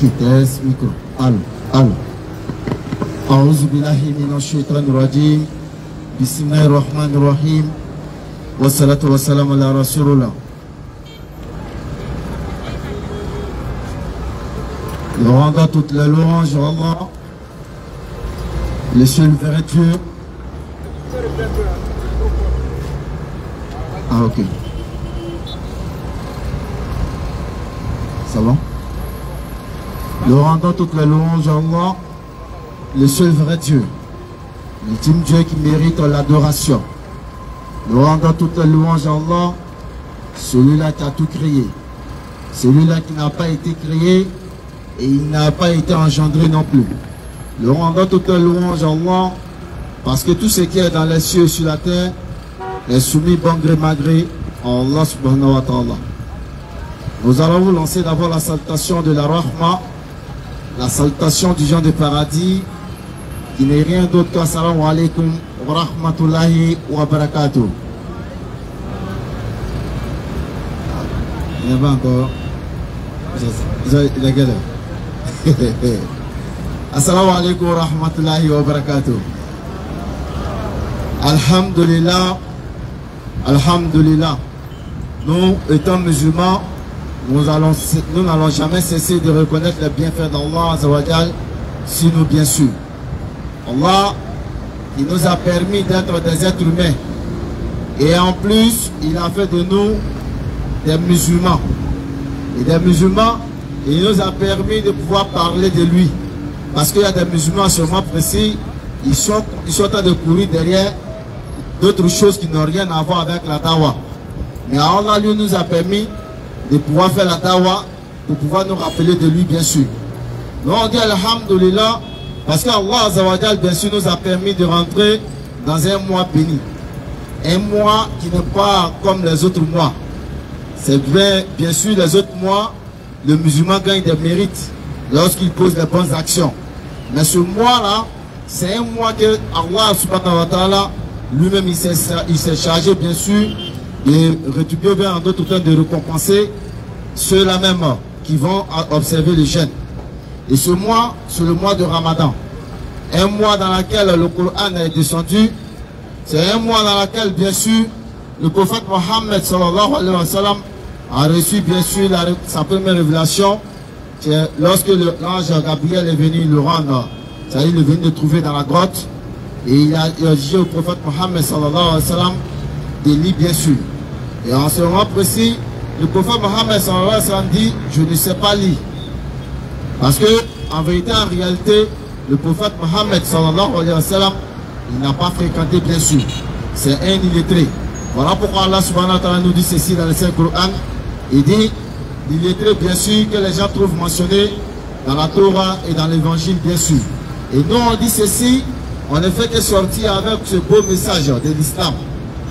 Ok, test, micro. Allô, allô. أعوذ بالله من الشيطان الرجيم بسم الله الرحمن الرحيم والصلاة والسلام على رسول الله. Nous rendons toute la louange à Allah, le seul vrai Dieu. Ah ok. Ça va? Nous rendons toute la louange à Allah, le seul vrai Dieu, l'ultime Dieu qui mérite l'adoration. Nous rendons toute la louange à Allah, celui-là qui a tout créé, celui-là qui n'a pas été créé et il n'a pas été engendré non plus. Nous rendons toute la louange à Allah parce que tout ce qui est dans les cieux et sur la terre est soumis bon gré malgré à Allah subhanahu wa ta'ala. Nous allons vous lancer d'abord la salutation de la Rahma, la salutation du genre de paradis, qui n'est rien d'autre qu'assalamu alaikum wa rahmatullahi wa barakatuh. Il n'y a pas encore. La gueule. Assalamu alaikum wa rahmatullahi wa barakatuh. Alhamdulillah. Alhamdulillah. Nous, étant musulmans, nous n'allons jamais cesser de reconnaître les bienfaits d'Allah Azzawajal, si nous bien sûr. Allah, il nous a permis d'être des êtres humains. Et en plus, il a fait de nous des musulmans. Et des musulmans, il nous a permis de pouvoir parler de lui. Parce qu'il y a des musulmans à ce moment précis, ils sont en train de courir derrière d'autres choses qui n'ont rien à voir avec la dawa. Mais Allah, lui, nous a permis de pouvoir faire la dawa, de pouvoir nous rappeler de lui, bien sûr. Nous on dit Alhamdulillah, parce qu'Allah Azzawajal, bien sûr, nous a permis de rentrer dans un mois béni. Un mois qui n'est pas comme les autres mois. C'est vrai, bien sûr, les autres mois, le musulman gagne des mérites lorsqu'il pose les bonnes actions. Mais ce mois-là, c'est un mois que Allah subhanahu wa ta'ala, lui-même, il s'est chargé, bien sûr, de rétribuer bien en d'autres temps de récompenser ceux-là même qui vont observer le jeûne. Et ce mois, c'est le mois de Ramadan. Un mois dans lequel le Coran est descendu. C'est un mois dans lequel, bien sûr, le prophète Mohammed sallallahu alayhi wa sallam a reçu, bien sûr, sa première révélation. Lorsque l'ange Gabriel est venu le rendre, c'est-à-dire il est venu le trouver dans la grotte. Et il a dit au prophète Mohammed sallallahu alayhi wa sallam de lire, bien sûr. Et en ce moment précis, le prophète Mohammed sallallahu alayhi wa sallam dit, je ne sais pas lire. Parce que, en vérité, en réalité, le prophète Mohammed sallallahu alayhi wa sallam, il n'a pas fréquenté, bien sûr. C'est un illettré. Voilà pourquoi Allah subhanahu wa ta'ala nous dit ceci dans le Saint-Coran. Il dit, l'illettré, bien sûr, que les gens trouvent mentionné dans la Torah et dans l'évangile, bien sûr. Et nous, on dit ceci, on ne fait que sortir avec ce beau message de l'islam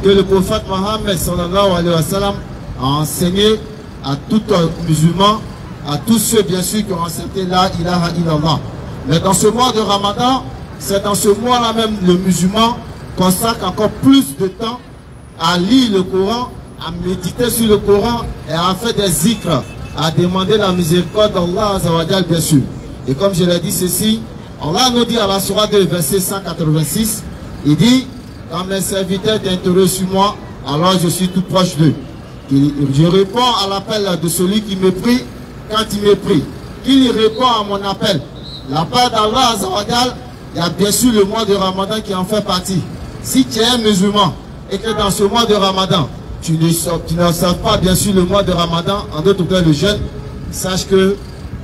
que le prophète Mohammed sallallahu alayhi wa sallam a enseigné à tout musulman, à tous ceux bien sûr qui ont accepté la ilaha illallah. Mais dans ce mois de Ramadan, c'est dans ce mois-là même le musulman consacre encore plus de temps à lire le Coran, à méditer sur le Coran et à faire des zikrs, à demander la miséricorde d'Allah Azzawajal, bien sûr. Et comme je l'ai dit ceci, Allah nous dit à la sourate 2, verset 186, il dit, quand mes serviteurs t'interrogent sur moi, alors je suis tout proche d'eux. Je réponds à l'appel de celui qui me prie quand il me prie. Qu'il répond à mon appel. L'appel d'Allah Azzawajal, il y a bien sûr le mois de Ramadan qui en fait partie. Si tu es un musulman et que dans ce mois de Ramadan, tu n'observes pas bien sûr le mois de Ramadan, en d'autres cas le jeûne, sache que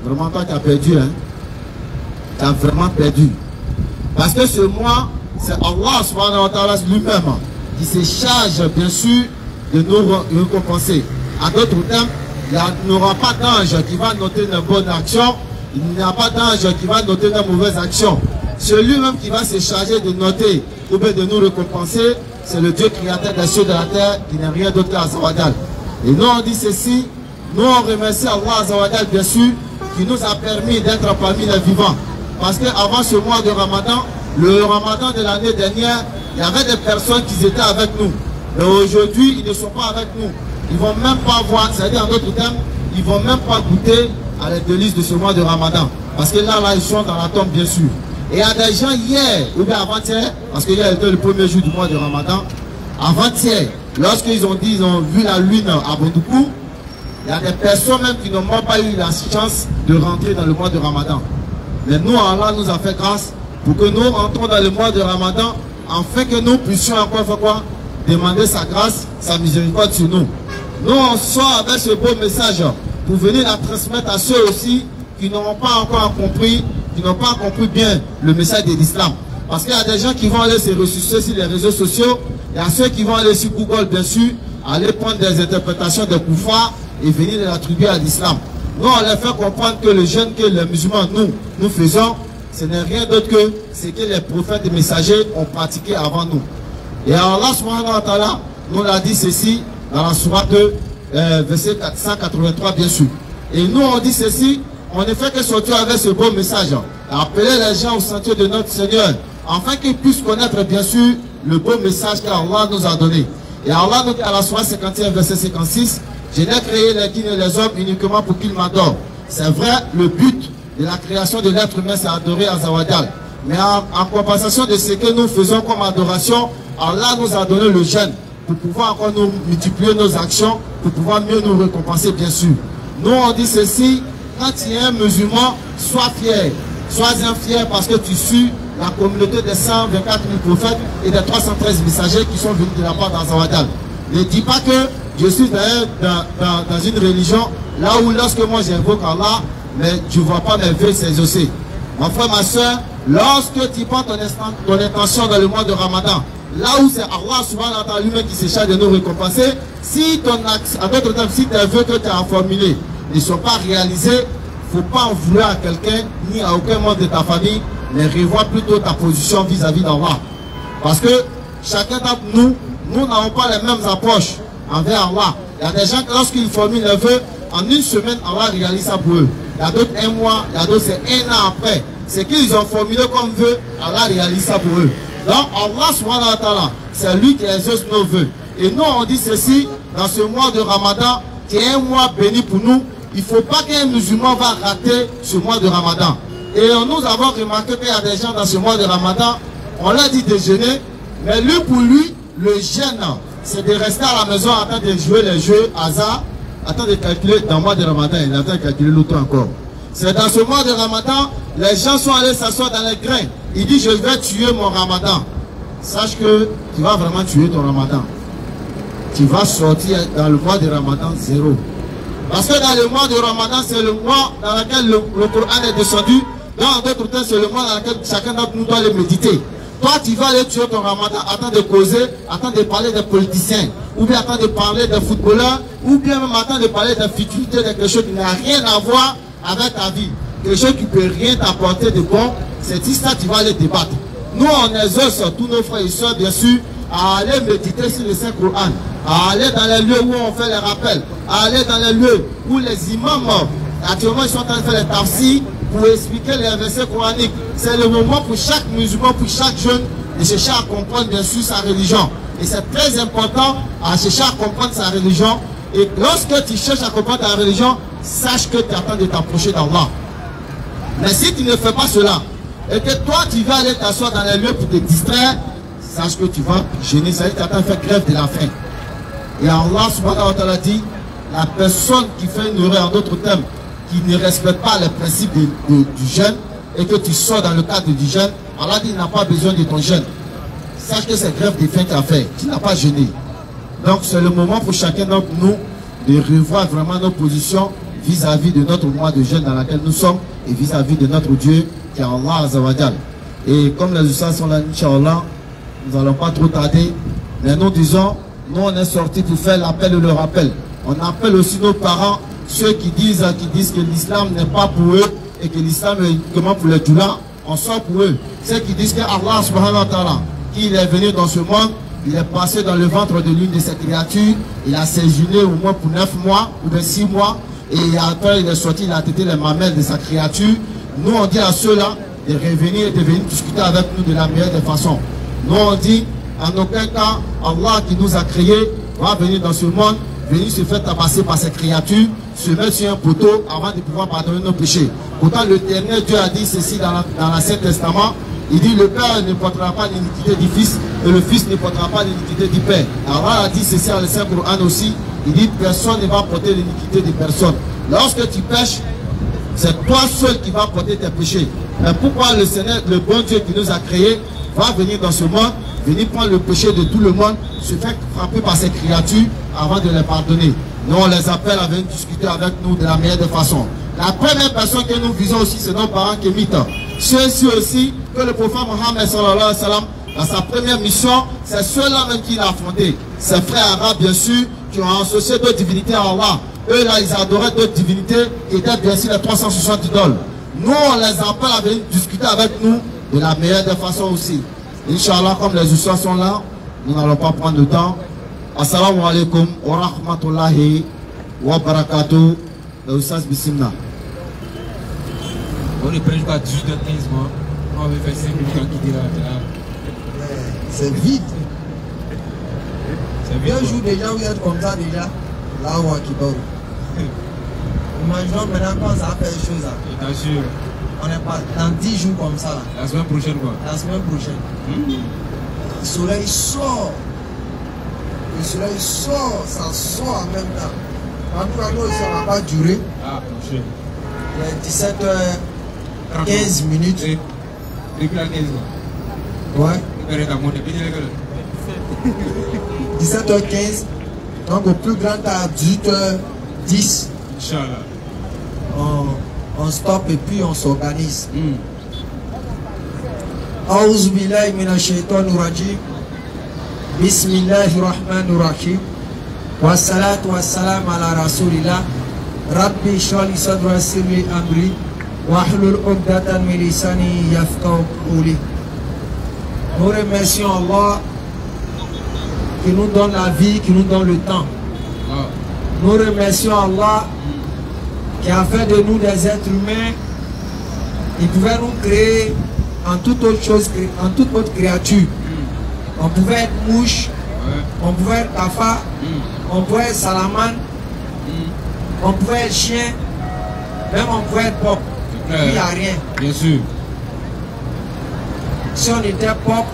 vraiment toi tu as perdu. Hein? Tu as vraiment perdu. Parce que ce mois, c'est Allah subhanahu wa ta'ala lui-même qui se charge bien sûr de nous récompenser. En d'autres termes, il n'y aura pas d'ange qui va noter une bonne action, il n'y a pas d'ange qui va noter une mauvaise action. Celui-même qui va se charger de noter ou bien de nous récompenser, c'est le Dieu créateur des cieux et de la terre qui n'est rien d'autre qu'Azzawajal. Et nous on dit ceci, nous on remercie Allah Azzawajal bien sûr, qui nous a permis d'être parmi les vivants. Parce qu'avant ce mois de Ramadan, le Ramadan de l'année dernière, il y avait des personnes qui étaient avec nous. Mais aujourd'hui, ils ne sont pas avec nous. Ils ne vont même pas voir, c'est-à-dire en d'autres termes, ils ne vont même pas goûter à les délices de ce mois de Ramadan. Parce que là, ils sont dans la tombe, bien sûr. Et il y a des gens hier, ou bien avant-hier, parce qu'il y a été le premier jour du mois de Ramadan, avant-hier, lorsqu'ils ont dit, ils ont vu la lune à Bondoukou, il y a des personnes même qui n'ont même pas eu la chance de rentrer dans le mois de Ramadan. Mais nous, Allah nous a fait grâce pour que nous rentrons dans le mois de Ramadan, afin que nous puissions encore faire quoi? Demander sa grâce, sa miséricorde sur nous. Nous, on sort avec ce beau message pour venir la transmettre à ceux aussi qui n'ont pas encore compris, qui n'ont pas compris bien le message de l'islam. Parce qu'il y a des gens qui vont aller se ressusciter sur les réseaux sociaux, il y a ceux qui vont aller sur Google, bien sûr, aller prendre des interprétations de koufars et venir les attribuer à l'islam. Nous, on les fait comprendre que le jeûne que les musulmans, nous faisons, ce n'est rien d'autre que ce que les prophètes et messagers ont pratiqué avant nous. Et Allah subhanahu wa ta'ala nous l'a dit ceci dans la sourate verset 483, bien sûr. Et nous, on dit ceci, on ne fait que sortir avec ce beau message, appeler les gens au sentier de notre Seigneur, afin qu'ils puissent connaître, bien sûr, le beau message qu'Allah nous a donné. Et Allah nous dit à la sourate 51, verset 56, je n'ai créé les djinns et les hommes uniquement pour qu'ils m'adorent. C'est vrai, le but de la création de l'être humain, c'est adorer Azawajal. Mais en compensation de ce que nous faisons comme adoration, Allah nous a donné le jeûne pour pouvoir encore nous multiplier nos actions, pour pouvoir mieux nous récompenser, bien sûr. Nous, on dit ceci, quand tu es un musulman, sois fier. Sois-en fier parce que tu suis la communauté des 124 000 prophètes et des 313 messagers qui sont venus de la part d'Azawajal. Ne dis pas que je suis dans une religion là où lorsque moi j'invoque Allah, mais tu ne vois pas mes vœux s'exaucer. Mon frère, ma soeur, lorsque tu prends ton intention dans le mois de Ramadan, là où c'est Allah subhanahu wa ta'ala lui-même qui se charge de nous récompenser, si si tes vœux que tu as formulés ne sont pas réalisés, il ne faut pas en vouloir à quelqu'un ni à aucun membre de ta famille, mais revois plutôt ta position vis-à-vis d'Allah. Parce que chacun d'entre nous, nous n'avons pas les mêmes approches envers Allah. Il y a des gens, lorsqu'ils formulent les vœux, en une semaine, Allah réalise ça pour eux. Il y a d'autres un mois, il y a d'autres c'est un an après. C'est qu'ils ont formulé comme vœu, Allah réalise ça pour eux. Donc Allah subhanahu wa ta'ala, c'est lui qui exauce nos vœux. Et nous on dit ceci, dans ce mois de Ramadan, qui est un mois béni pour nous, il ne faut pas qu'un musulman va rater ce mois de Ramadan. Et nous avons remarqué qu'il y a des gens dans ce mois de Ramadan, on leur dit de jeûner, mais lui pour lui, le jeûne, c'est de rester à la maison en train de jouer les jeux hasard, en train de calculer dans le mois de Ramadan, il est en train de calculer l'autre encore. C'est dans ce mois de Ramadan, les gens sont allés s'asseoir dans les grains. Il dit, je vais tuer mon Ramadan. Sache que tu vas vraiment tuer ton Ramadan. Tu vas sortir dans le mois de Ramadan zéro. Parce que dans le mois de Ramadan, c'est le mois dans lequel le Coran est descendu. Dans d'autres temps, c'est le mois dans lequel chacun d'entre nous doit le méditer. Toi, tu vas aller tuer ton Ramadan, attends de causer, attends de parler des politiciens, ou bien attends de parler des footballeurs, ou bien même attends de parler des futilités, de quelque chose qui n'a rien à voir avec ta vie. Quelque chose qui ne peut rien t'apporter de bon, c'est ça tu vas aller débattre. Nous, on exauce tous nos frères et soeurs, bien sûr, à aller méditer sur le Saint-Coran, à aller dans les lieux où on fait les rappels, à aller dans les lieux où les imams, actuellement, ils sont en train de faire les tafsirs pour expliquer les versets coraniques. C'est le moment pour chaque musulman, pour chaque jeune, de chercher à comprendre, bien sûr, sa religion. Et c'est très important à chercher à comprendre sa religion. Et lorsque tu cherches à comprendre ta religion, sache que tu es en train de t'approcher d'Allah. Mais si tu ne fais pas cela, et que toi tu vas aller t'asseoir dans les lieux pour te distraire, sache que tu vas gêner, ça veut dire que tu es en train de faire grève de la faim. Et Allah subhanahu wa ta'ala dit, la personne qui fait une erreur, en d'autres termes, qui ne respecte pas les principes du jeûne, et que tu sors dans le cadre du jeûne, Allah dit, il n'a pas besoin de ton jeûne. Sache que c'est grève de faim que tu as fait, tu n'as pas jeûné. Donc c'est le moment pour chacun d'entre nous de revoir vraiment nos positions vis-à-vis de notre mois de jeûne dans lequel nous sommes et vis-à-vis de notre Dieu qui est Allah Azawajal. Et comme les Ustads sont là, Inch'Allah, nous n'allons pas trop tarder, mais nous disons, nous on est sortis pour faire l'appel et le rappel. On appelle aussi nos parents, ceux qui disent que l'islam n'est pas pour eux et que l'islam est uniquement pour les djoulas, on sort pour eux. Ceux qui disent que Allah subhanahu wa ta'ala, qu'il est venu dans ce monde, il est passé dans le ventre de l'une de ses créatures, il a séjourné au moins pour 9 mois ou bien 6 mois, et après il est sorti, il a tété les mamelles de sa créature. Nous on dit à ceux-là de revenir et de venir discuter avec nous de la meilleure des façons. Nous on dit, en aucun cas, Allah qui nous a créés va venir dans ce monde venir se faire tabasser par ces créatures, se mettre sur un poteau avant de pouvoir pardonner nos péchés. Pourtant, l'Éternel Dieu a dit ceci dans l'Ancien Testament. Il dit le Père ne portera pas l'iniquité du Fils et le Fils ne portera pas l'iniquité du Père. Allah a dit ceci dans le Saint-Coran aussi. Il dit personne ne va porter l'iniquité de personne. Lorsque tu pêches, c'est toi seul qui vas porter tes péchés. Mais pourquoi le Seigneur, le bon Dieu qui nous a créés, va venir dans ce monde, venir prendre le péché de tout le monde, se faire frapper par ces créatures avant de les pardonner? Nous, on les appelle à venir discuter avec nous de la meilleure des façons. La première personne que nous visons aussi, c'est nos parents kémites. Ceux-ci aussi, que le prophète Mohammed sallallahu alayhi wa sallam, dans sa première mission, c'est ceux-là même qu'il a affronté. Ses frères arabes, bien sûr, qui ont associé d'autres divinités à Allah. Eux, là, ils adoraient d'autres divinités qui étaient bien sûr les 360 idoles. Nous, on les appelle à venir discuter avec nous de la meilleure des façons aussi. Inch'Allah, comme les histoires sont là, nous n'allons pas prendre de temps. Assalamu alaikum wa rahmatullahi wa barakatuh. Le Oustaz Bissimna. On est prêt jusqu'à 18h15, moi. On va faire 5 minutes à quitter là. C'est vite. C'est vite. Un jour déjà, vous êtes comme ça déjà. Là où Akibaru. Imaginons maintenant quand ça va faire des choses là. Je t'assure. On est pas dans 10 jours comme ça là. La semaine prochaine quoi. La semaine prochaine. Le soleil sort. Le soleil sort, ça sort en même temps. En tout cas, nous aussi, on n'a pas duré. Ah, prochain. Il est 17h15 minutes. Depuis la 15 Ouais. 17h15. Donc au plus grand à 18h10. Inch'Allah. On stoppe et puis on s'organise. A'udhu billahi minash shaitanir rajim. Bismillahir rahmanir rahim. Wassalatu wassalamu ala rasulillah. Rabbi shrah li sadri wa yassir li amri wahlul 'uqdatan min lisani yafqahu qawli. Nous remercions Allah qui nous donne la vie, qui nous donne le temps. Nous remercions Allah qui a fait de nous des êtres humains. Il pouvait nous créer en toute autre chose, en toute autre créature. On pouvait être mouche, on pouvait être cafard, on pouvait être salamane, on pouvait être chien, même on pouvait être pop. Il n'y a rien. Bien sûr. Si on était pop,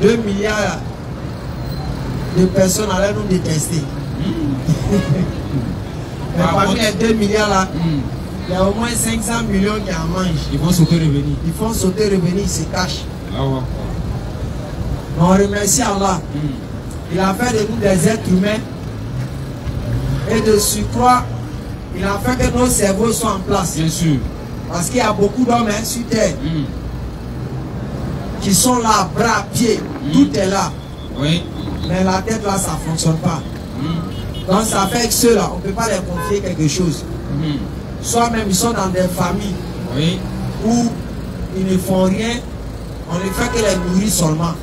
2 milliards de personnes allaient nous détester. Mais parmi les 2 milliards là, il y a au moins 500 millions qui en mangent. Ils vont sauter revenir. Ils font sauter revenir, ils se cachent. Ah ouais. Mais on remercie Allah. Il a fait de nous des êtres humains. Et de surcroît, il a fait que nos cerveaux soient en place. Bien sûr. Parce qu'il y a beaucoup d'hommes sur terre qui sont là, bras, pieds, tout est là. Oui. Mais la tête là, ça ne fonctionne pas. Donc ça fait que ceux-là, on ne peut pas les confier quelque chose. Soit même ils sont dans des familles où ils ne font rien, on ne fait que les nourrir seulement.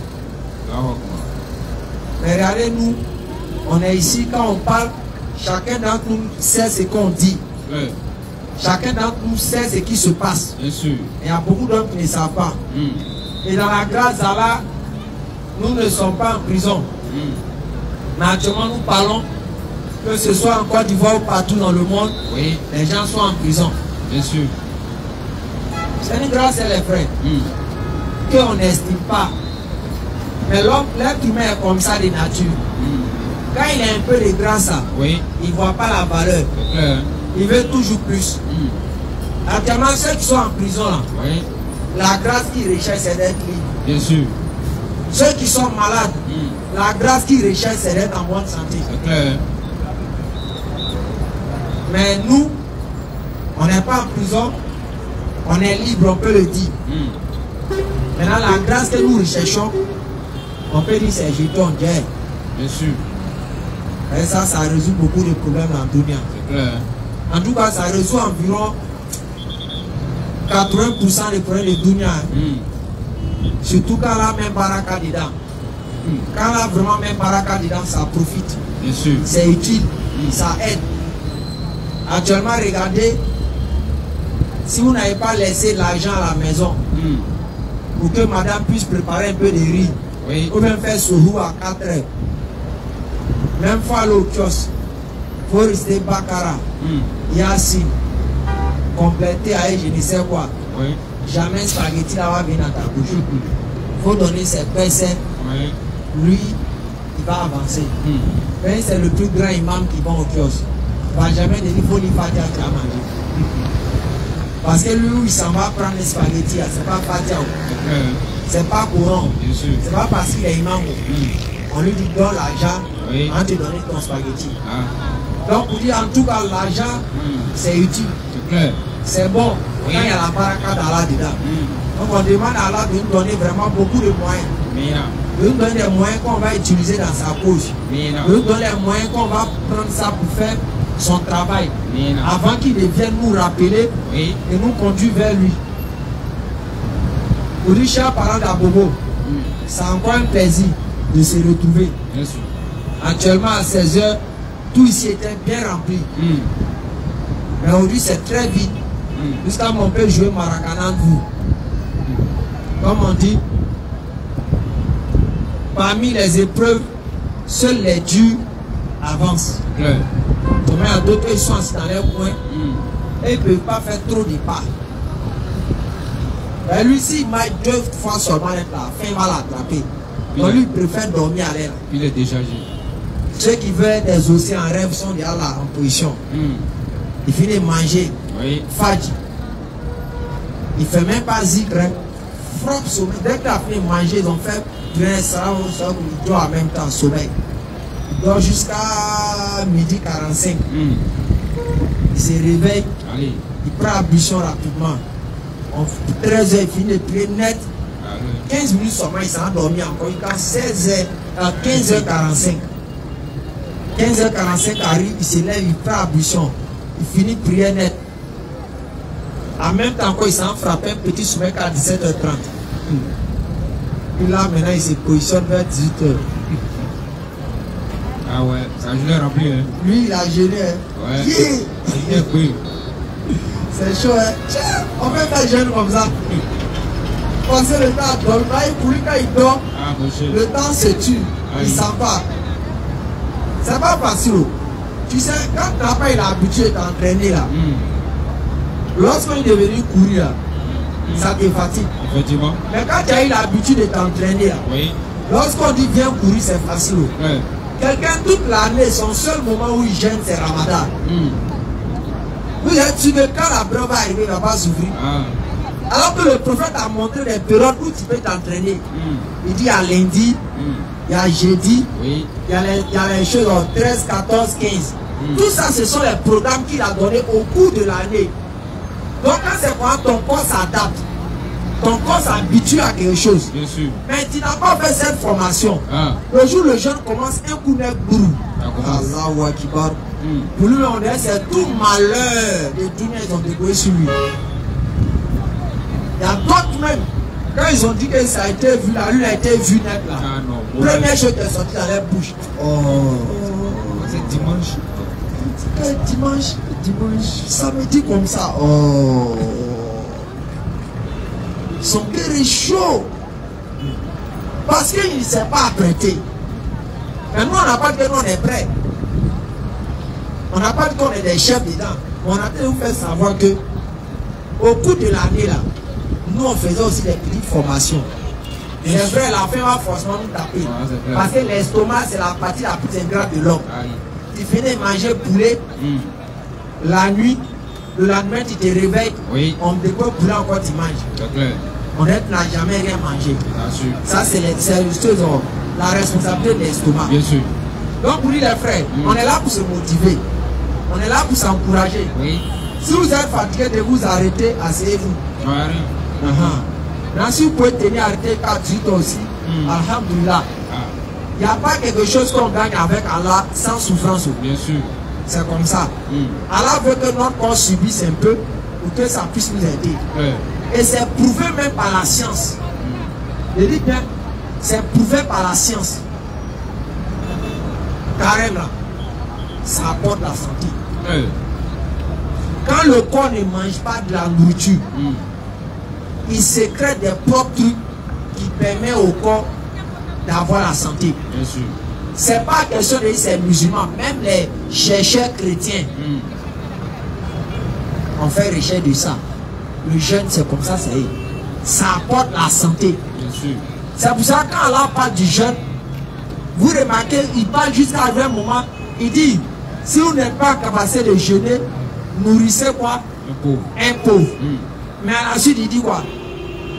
Mais regardez nous, on est ici, quand on parle, chacun d'entre nous sait ce qu'on dit. Chacun d'entre nous sait ce qui se passe. Bien sûr. Il y a beaucoup d'hommes qui ne savent pas. Et dans la grâce d'Allah, nous ne sommes pas en prison. Mais actuellement nous parlons, que ce soit en Côte d'Ivoire ou partout dans le monde, les gens sont en prison. Bien sûr. C'est une grâce, les frères, qu'on n'estime pas. Mais l'homme, l'être humain est comme ça de nature. Quand il a un peu de grâce, il ne voit pas la valeur. Il veut toujours plus. Actuellement, ceux qui sont en prison, là, la grâce qu'ils recherchent, c'est d'être libre. Bien sûr. Ceux qui sont malades, la grâce qu'ils recherchent, c'est d'être en bonne santé. C'est clair. Mais nous, on n'est pas en prison, on est libre, on peut le dire. Maintenant, la grâce que nous recherchons, on peut dire c'est jeton, guerre. Bien sûr. Et ça résout beaucoup de problèmes dans le dunya. C'est clair. En tout cas, ça résout environ 80% des problèmes de dunya. Surtout quand là, même baraka dedans. Quand là, vraiment, même baraka dedans, ça profite. Bien sûr. C'est utile, ça aide. Actuellement, regardez, si vous n'avez pas laissé l'argent à la maison, pour que madame puisse préparer un peu de riz, ou même faire sourou à 4 heures, même fois aller au kiosque, faut rester Bakara, Yassine, compléter avec je ne sais quoi. Oui. Jamais spaghetti là va venir dans ta bouche. Faut donner ses personnes. Oui. Lui, il va avancer. Mais c'est le plus grand imam qui va au kiosque. Il ne va jamais dire qu'il faut lui Fatia qui a mangé. Parce que lui, il s'en va prendre les spaghettis, c'est pas Fatia. C'est pas courant. C'est pas parce qu'il est imam. On lui dit donne l'argent, on te donne ton spaghetti. Donc pour dire en tout cas l'argent, c'est utile. C'est bon quand il y a la baraka d'Allah dedans. Donc on demande à Allah de nous donner vraiment beaucoup de moyens. De nous donner des moyens qu'on va utiliser dans sa cause. De nous donner des moyens qu'on va prendre ça pour faire son travail. Avant qu'il vienne nous rappeler et nous conduire vers lui. Pour dire cher parent d'Abobo, c'est encore un plaisir de se retrouver. Actuellement à 16h, tout ici était bien rempli. Mais aujourd'hui c'est très vite. Jusqu'à mon père jouer Maracana de vous. Comme on dit, parmi les épreuves, seuls les durs avancent. Donc il y a d'autres qui sont assis dans leur coin et ils ne peuvent pas faire trop de pas. Et lui, s'il marche 2 fois seulement être là, la fin va l'attraper. Donc lui, il préfère dormir à l'air. Il est déchargé. Ceux qui veulent des osseilles en rêve sont déjà là en position. Il finit de manger. Fadji. Il ne fait même pas zikr. Frappe sommeil. Dès qu'il a fini de manger, ils ont fait plein ça, il dort en même temps sommeil. Il dort jusqu'à 12h45. Il se réveille. Allez. Il prend l'ablution rapidement. 13h, il finit de prier net. 15 minutes seulement, il s'est endormi encore. Il quand 16h, à 15h45. 15h45 arrive, il se lève, il prend l'ablution. Il finit de prier net. En même temps, il s'en frappe un petit sommeil à 17h30. Puis là, maintenant, il se positionne vers 18h. Ah ouais, ça a gelé rempli. Hein. Lui, il a gelé. Hein. Ouais. C'est chaud, hein. Tiens, on fait faire jeune comme ça. Penser le temps à dormir. Pour lui, quand il dort, le temps se tue. Il s'en va. C'est pas facile. Tu sais, quand tu n'as pas l'habitude de t'entraîner là, lorsqu'on est devenu courir là, ça te fatigue. Effectivement. Mais quand tu as eu l'habitude de t'entraîner là, lorsqu'on dit viens courir, c'est facile. Quelqu'un toute l'année, son seul moment où il gêne, c'est Ramadan. Vous êtes sûr que quand la brève va arriver, il ne va pas s'ouvrir. Alors que le prophète a montré des périodes où tu peux t'entraîner. Il dit à lundi, il y a jeudi, il y a les choses en 13, 14, 15. Tout ça, ce sont les programmes qu'il a donnés au cours de l'année. Donc quand c'est quand ton corps s'adapte, ton corps s'habitue à quelque chose. Bien sûr. Mais tu n'as pas fait cette formation. Le jour où le jeune commence, un coup n'est bourou. Allahu Akbar. Pour lui, on dit c'est tout malheur de Dunia, ils ont dégoûté sur lui. Il y a d'autres même. Quand ils ont dit que ça a été vu, la lune a été vue net là. Première chose qui est sortie dans leur bouche. C'est dimanche. Dimanche, samedi comme ça. Son cœur est chaud. Parce qu'il ne s'est pas apprêté. Mais nous, on n'a pas dit que nous, on est prêts. On n'a pas dit qu'on est des chefs dedans. On a fait vous faire savoir que au cours de l'année là, nous on faisait aussi des petites formations. C'est vrai, la faim va forcément nous taper. Parce que l'estomac, c'est la partie la plus ingrate de l'homme. Tu finis de manger poulet la nuit, le lendemain tu te réveilles, on te découvre poulet encore tu manges. On n'a jamais rien mangé. Ça c'est la responsabilité de l'estomac. Bien sûr. Donc pour lui les frères, on est là pour se motiver. On est là pour s'encourager. Si vous êtes fatigué de vous arrêter, asseyez-vous. Maintenant, si vous pouvez tenir arrêté 4 jours aussi, alhamdulillah. Il n'y a pas quelque chose qu'on gagne avec Allah sans souffrance. Bien sûr. C'est comme ça. Allah veut que notre corps subisse un peu pour que ça puisse nous aider. Et c'est prouvé même par la science. Je dis bien, c'est prouvé par la science. Carrément, ça apporte la santé. Quand le corps ne mange pas de la nourriture, il sécrète des propres trucs qui permettent au corps d'avoir la santé. Bien sûr. c'est pas question de dire c'est musulman. Même les chercheurs chrétiens ont fait recherche de ça. Le jeûne, c'est comme ça, c'est. Ça apporte la santé. Bien sûr. C'est pour ça que quand Allah parle du jeûne, vous remarquez, il parle jusqu'à un moment, il dit, si vous n'êtes pas capable de jeûner, nourrissez quoi? Un pauvre. Un pauvre. Mais à la suite, il dit quoi?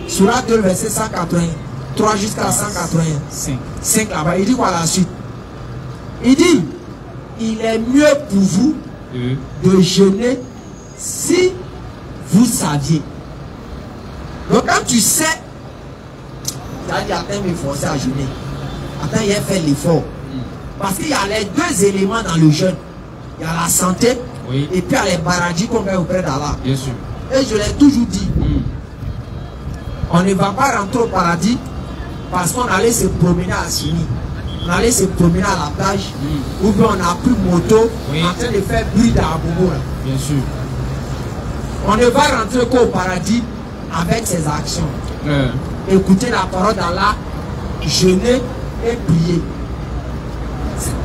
Surat 2, verset 183 jusqu'à 185. 5 là-bas. Il dit quoi à la suite? Il dit, il est mieux pour vous de jeûner si vous saviez. Donc quand tu sais, tu as dit, attends, me forcer à jeûner. Attends, il a fait l'effort. Parce qu'il y a les deux éléments dans le jeûne. Il y a la santé, et puis il y a les baradis qu'on met auprès d'Allah. Bien sûr. Et je l'ai toujours dit, on ne va pas rentrer au paradis parce qu'on allait se promener à Sini. On allait se promener à la plage, ou bien on a pris moto en train de faire bruit dans Abobo. Bien sûr. On ne va rentrer qu'au paradis avec ses actions. Écouter la parole d'Allah, jeûner et prier.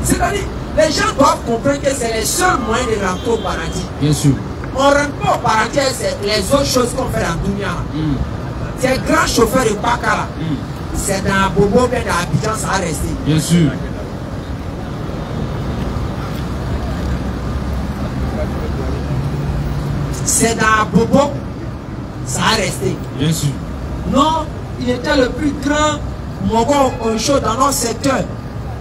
C'est-à-dire, les gens doivent comprendre que c'est le seul moyen de rentrer au paradis. Bien sûr. On ne rentre pas au paradis, c'est les autres choses qu'on fait en Dunia. C'est grand chauffeur de Pakala. C'est dans Bobo, mais dans Abidjan, ça a resté. Bien sûr. C'est dans Bobo, ça a resté. Bien sûr. Non, il était le plus grand mogol au show dans notre secteur.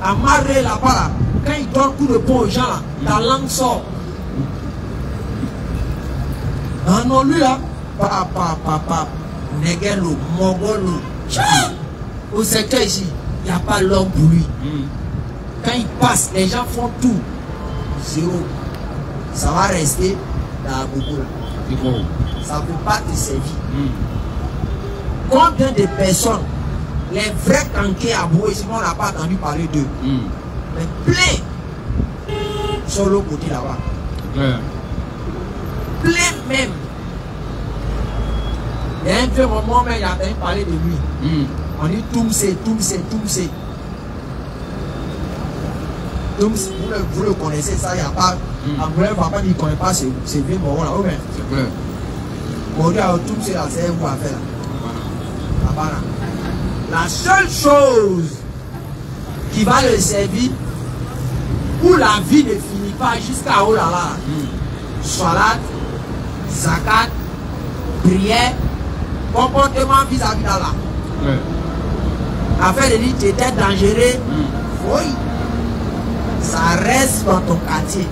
À Maré là-bas, là, quand il donne coup de poing aux gens, là, ta langue sort. Non, lui là, papa, Negelo, Mogolo, au secteur ici, il n'y a pas l'homme pour lui. Quand il passe, les gens font tout. Zéro. Ça va rester dans la bobo. Ça ne peut pas te servir. Combien de personnes, les vrais canqués à Bobo, ici, on n'a pas entendu parler d'eux. Mais plein sur l'autre côté là-bas. Plein même. Il y a un peu moment, mais il a entendu parler de lui. On dit Toumse. Toumse, vous le connaissez, ça, il n'y a pas. En vrai, papa ne connaît pas ces vieux morons là. C'est clair. On dit à Toumse là, c'est où à faire là. La seule chose qui va le servir, où la vie ne finit pas jusqu'à oh là là. Salat, zakat, prière, comportement vis-à-vis d'Allah. Afin de dire que tu étais dangereux, oui, ça reste dans ton quartier.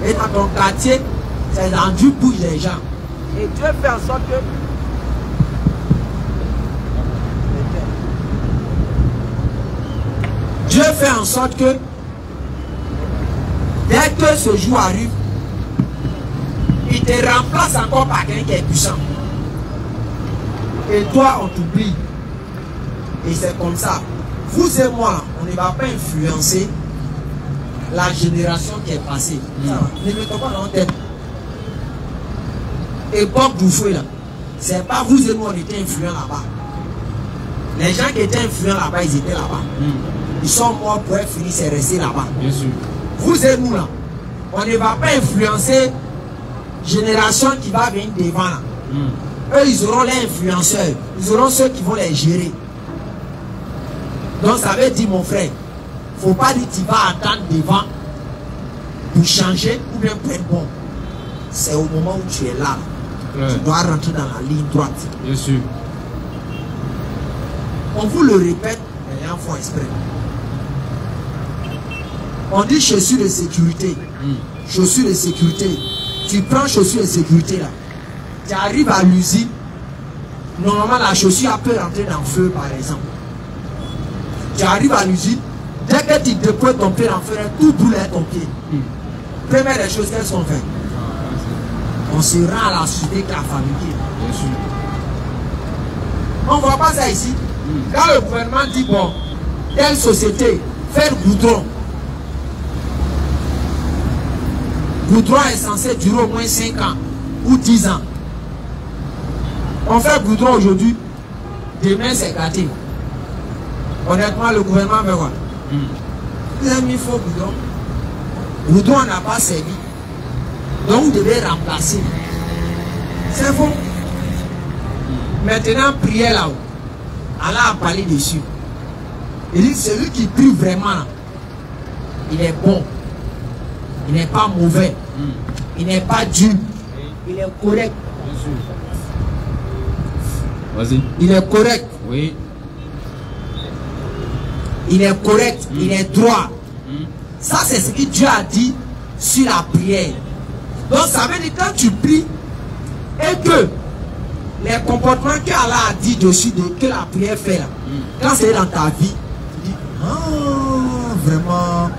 Et dans ton quartier, c'est dans du bouge des gens. Et Dieu fait en sorte que Dieu fait en sorte que dès que ce jour arrive, il te remplace encore par quelqu'un qui est puissant. Et toi, on t'oublie. Et c'est comme ça. Vous et moi, on ne va pas influencer la génération qui est passée. Ne mettons pas dans la tête. Époque du feu là. C'est pas vous et nous, on était influents là-bas. Les gens qui étaient influents là-bas, ils étaient là-bas. Ils sont morts pour être finis, c'est resté là-bas. Bien sûr. Vous et nous là, on ne va pas influencer génération qui va venir devant là. Eux, ils auront les influenceurs. Ils auront ceux qui vont les gérer. Donc ça veut dire, mon frère, il ne faut pas dire que tu vas attendre devant pour changer ou bien pour être bon. C'est au moment où tu es là. Tu dois rentrer dans la ligne droite. Bien sûr. On vous le répète, mais les gens font exprès. On dit chaussures de sécurité. Chaussures de sécurité. Tu prends chaussures de sécurité là. Tu arrives à l'usine. Normalement, la chaussure peut rentrer dans le feu, par exemple. Tu arrives à l'usine. Dès que tu déposes ton pied dans le feu, tout brûle ton pied. Première des choses qu'elles sont faites. On se rend à la société qui a fabriqué. Bien sûr. On ne voit pas ça ici. Quand le gouvernement dit, bon, telle société, faire goudron. Goudron est censé durer au moins 5 ans ou 10 ans. On fait goudron aujourd'hui, demain c'est gâté. Honnêtement, le gouvernement veut quoi? Vous avez mis faux goudron. Goudron on n'a pas servi. Donc vous devez remplacer. C'est faux. Maintenant, priez là-haut. Allah a parlé dessus. Il dit celui qui prie vraiment, il est bon. Il n'est pas mauvais. Il n'est pas dur. Il est correct. Vas-y. Il est correct. Oui. Il est correct. Il est droit. Ça, c'est ce que Dieu a dit sur la prière. Donc, ça veut dire que quand tu pries et que les comportements qu'Allah a dit dessus, que la prière fait là, quand c'est dans ta vie, tu dis, ah, vraiment,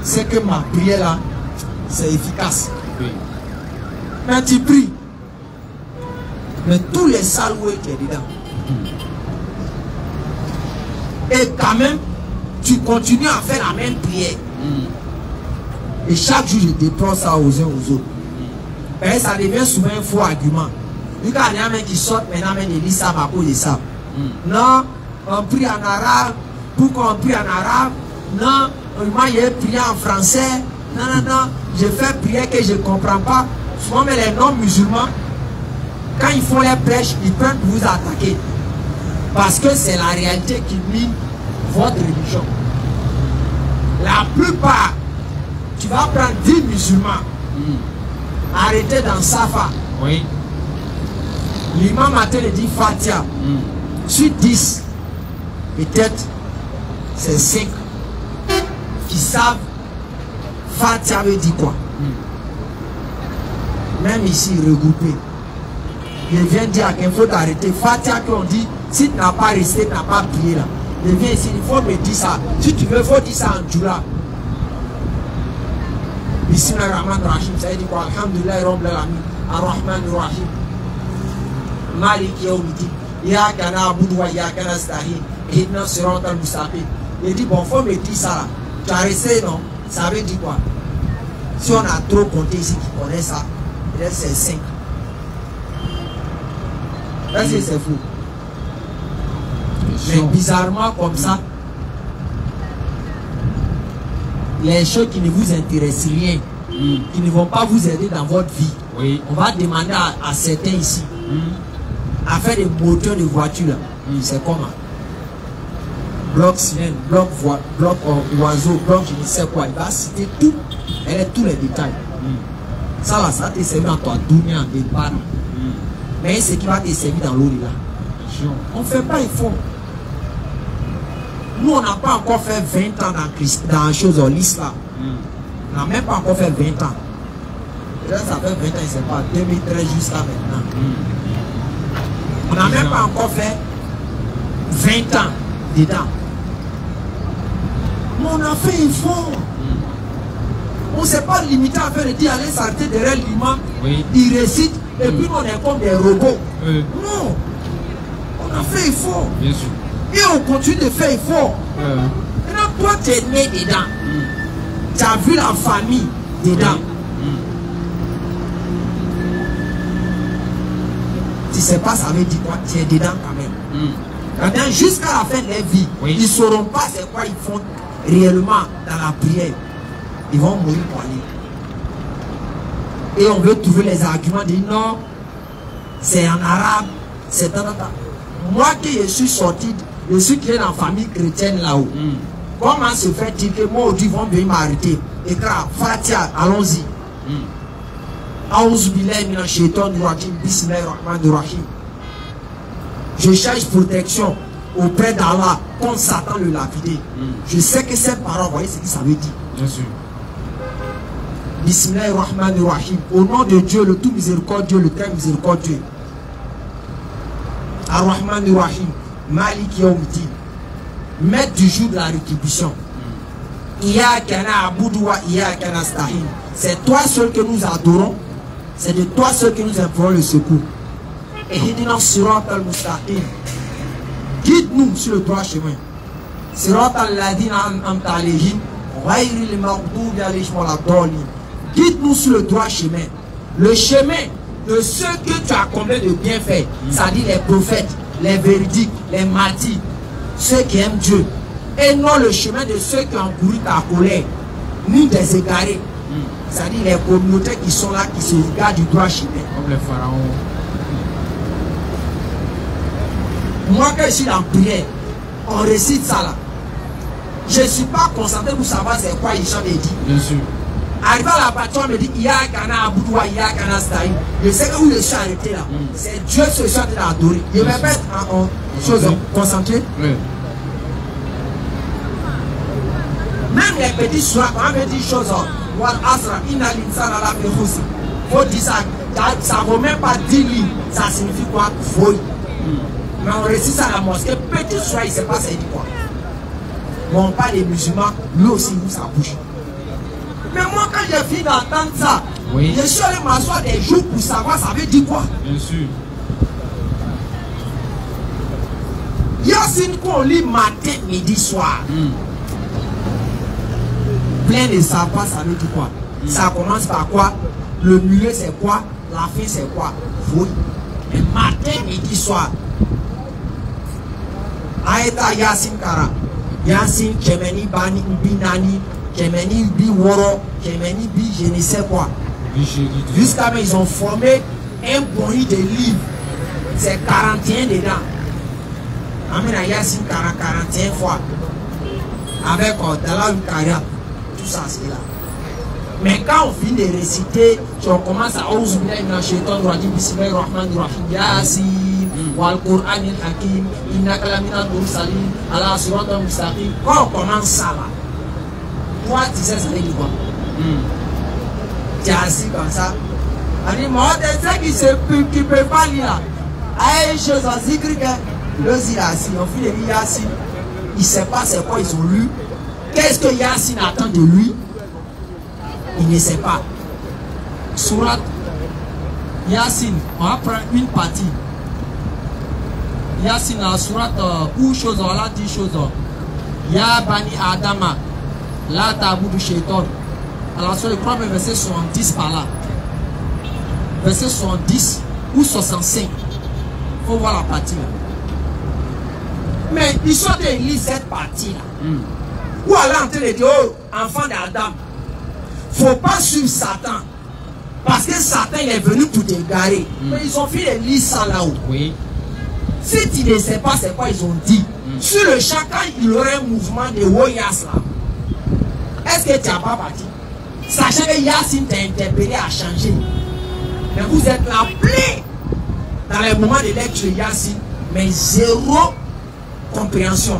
c'est que ma prière là, c'est efficace. Oui. Mais tu pries. Mais tous les saloués qui sont dedans. Et quand même, tu continues à faire la même prière. Et chaque jour, je déplore ça aux uns aux autres. Et ça devient souvent un faux argument. Il y a un mec qui sort maintenant, mais il dit ça à cause de ça. Non, on prie en arabe. Pourquoi on prie en arabe? Non, moi j'ai prié en français. Non, non, non, je fais prière que je ne comprends pas. Souvent, mais les non-musulmans, quand ils font les prêches, ils peuvent vous attaquer. Parce que c'est la réalité qui mine votre religion. La plupart, tu vas prendre 10 musulmans, arrêtés dans Safa. Oui. L'imam a dit Fatiha. Sur 10, peut-être c'est 5 qui savent Fatiha veut dire quoi. Même ici, regroupé. Je viens dire qu'il faut t'arrêter. Fatiha qu'on dit, si tu n'as pas resté, tu n'as pas prié là. Je viens ici, il faut me dire ça. Si tu veux, il faut dire ça en Djoula. Bismillahirrahmanirrahim. Ça veut dire quoi? Alhamdulillah, Rabbil Alamin. Ar-Rahmanirrahim. Malik Yawmiddin. Iyyaka na'budu wa iyyaka nasta'in. Ihdina siratal mustaqim. Il dit, bon, il faut me dire ça là. Tu as resté, non? Ça veut dire quoi? Si on a trop compté ici qui connaît ça, peut-être c'est 5. Là, c'est fou. Mais bizarrement, comme ça, les choses qui ne vous intéressent rien, qui ne vont pas vous aider dans votre vie, Oui. on va demander à certains ici à faire des moteurs de voiture. Là. C'est comment? Bloc cylindre, bloc oiseau, bloc je ne sais quoi. Il va citer tout, tous les détails. Ça là, ça te servi dans toi, donner en départ. Mais ce qui va te servir dans l'au-delà. On ne fait pas effort. Nous, on n'a pas encore fait 20 ans dans la chose en l'islam. On n'a même pas encore fait 20 ans. Là, ça fait 20 ans, je ne sais pas, 2013 jusqu'à maintenant. On n'a même pas encore fait 20 ans dedans. Mais on a fait effort. On ne s'est pas limité à faire le dire, aller s'arrêter derrière l'imam, il récite, et puis on est comme des robots. Non. On a fait effort. Bien sûr. Et on continue de faire effort. Maintenant, toi, tu es né dedans. Tu as vu la famille dedans. Tu ne sais pas, ça veut dire quoi? Tu es dedans quand même. Maintenant, jusqu'à la fin de leur vie, ils ne sauront pas c'est quoi ils font réellement dans la prière. Ils vont mourir pour aller. Et on veut trouver les arguments, dire non, c'est en arabe, c'est dans. Moi qui je suis sorti, je suis créé dans la famille chrétienne là-haut. Comment se fait-il que moi aujourd'hui ils vont venir m'arrêter? Écran, Fatiha, allons-y. Je cherche protection auprès d'Allah contre Satan le lapidé. Je sais que cette parole, vous voyez ce que ça veut dire. Bien sûr. Bismillahirrahmanirrahim. Au nom de Dieu, le tout miséricordieux, le très miséricordieux. Ar-Rahmanirrahim. Malik Yawmiddin. Maître du jour de la rétribution. Iyyaka na'budu wa iyyaka nasta'in. C'est toi seul que nous adorons. C'est de toi seul que nous implorons le secours. Ihdina siratal mustaqim. Guide-nous sur le droit chemin. Siratal ladina an'amta alayhim ghayril maghdubi alayhim waladdallin. Guide-nous sur le droit chemin. Le chemin de ceux que tu as comblé de bienfaits. C'est-à-dire les prophètes, les véridiques, les martyrs, ceux qui aiment Dieu. et non le chemin de ceux qui ont couru ta colère, ni des égarés. C'est-à-dire les communautés qui sont là, qui se regardent du droit chemin. Comme les pharaons. Moi, quand je suis en prière, on récite ça là. Je ne suis pas concentré pour savoir c'est quoi les chants de dit. Bien sûr. Arrivé à la bâton, on me dit, il y a un canard à Boudoua, il y a un canard à Staï. Je sais que où je suis arrêté là. C'est Dieu ce soir de l'adorer. Je ne vais pas être en chose concentré. Oui. Même les petits soirs, quand on me dit choses, Wal Asra, Inalinsan ala Fehousi. Faut dire ça, ça ne vaut même pas 10 lignes. Ça signifie quoi? Fouille. Mais on récite ça à la mosquée. Petit soir, il ne sait pas ça dit quoi. Mais on parle des musulmans, lui aussi, il sa bouche. Mais moi, quand j'ai fini d'entendre ça, oui, je suis allé m'asseoir des jours pour savoir ça veut dire quoi. Bien sûr. Yassine qu'on lit matin, midi, soir. Plein de savoir ça veut dire quoi. Ça commence par quoi? Le milieu c'est quoi? La fin c'est quoi? Oui. Mais matin, midi, soir. Aïta Yassine Kara. Yassine Kemeni Bani Binani. Kemeni Bi Woro. Kemeni Bi je ne sais quoi. Jusqu'à maintenant ils ont formé un boni de livres. C'est 41 dedans. Amena Yassine Kara 41 fois. Avec Dala Kara. Tout ça c'est là. Mais quand on finit de réciter, on commence à Ouzbillah ibn Shaitan Rajim Bismillahir Rahmanir Rahim Yasin wal Qur'anil Hakim innaka laminal mursalin ala siratal mustaqim. Quand on commence ça là, toi tu sais ça veut dire quoi? Tu es assis comme ça. On dit moi c'est ceux qui ne peuvent pas lire là. Aïe chose en zikri que le zil assis, on fait les Yasin. Il ne sait pas c'est quoi ils ont lu. Qu'est-ce que Yasin attend de lui? Il ne sait pas. Surat Yasin, on va prendre une partie. Yasin, la surat, où chose, on a dit chose. Ya Bani Adama, la tabou du shaitan. Alors, sur le premier verset 70 par là. Verset 70 ou 65. Il faut voir la partie là. Mais ils sont de lire cette partie là. Ou alors en train de dire, oh, enfant d'Adam. Faut pas suivre Satan. Parce que Satan il est venu pour t'égarer. Mais ils ont fait les lire ça là-haut. Oui. Si tu ne sais pas c'est quoi ils ont dit, sur le champ, quand il y aurait un mouvement de Woyas là, est-ce que tu n'as pas parti? Sachant que Yassine t'a interpellé à changer. Mais vous êtes là plein dans les moments de lecture de Yassine, mais zéro compréhension.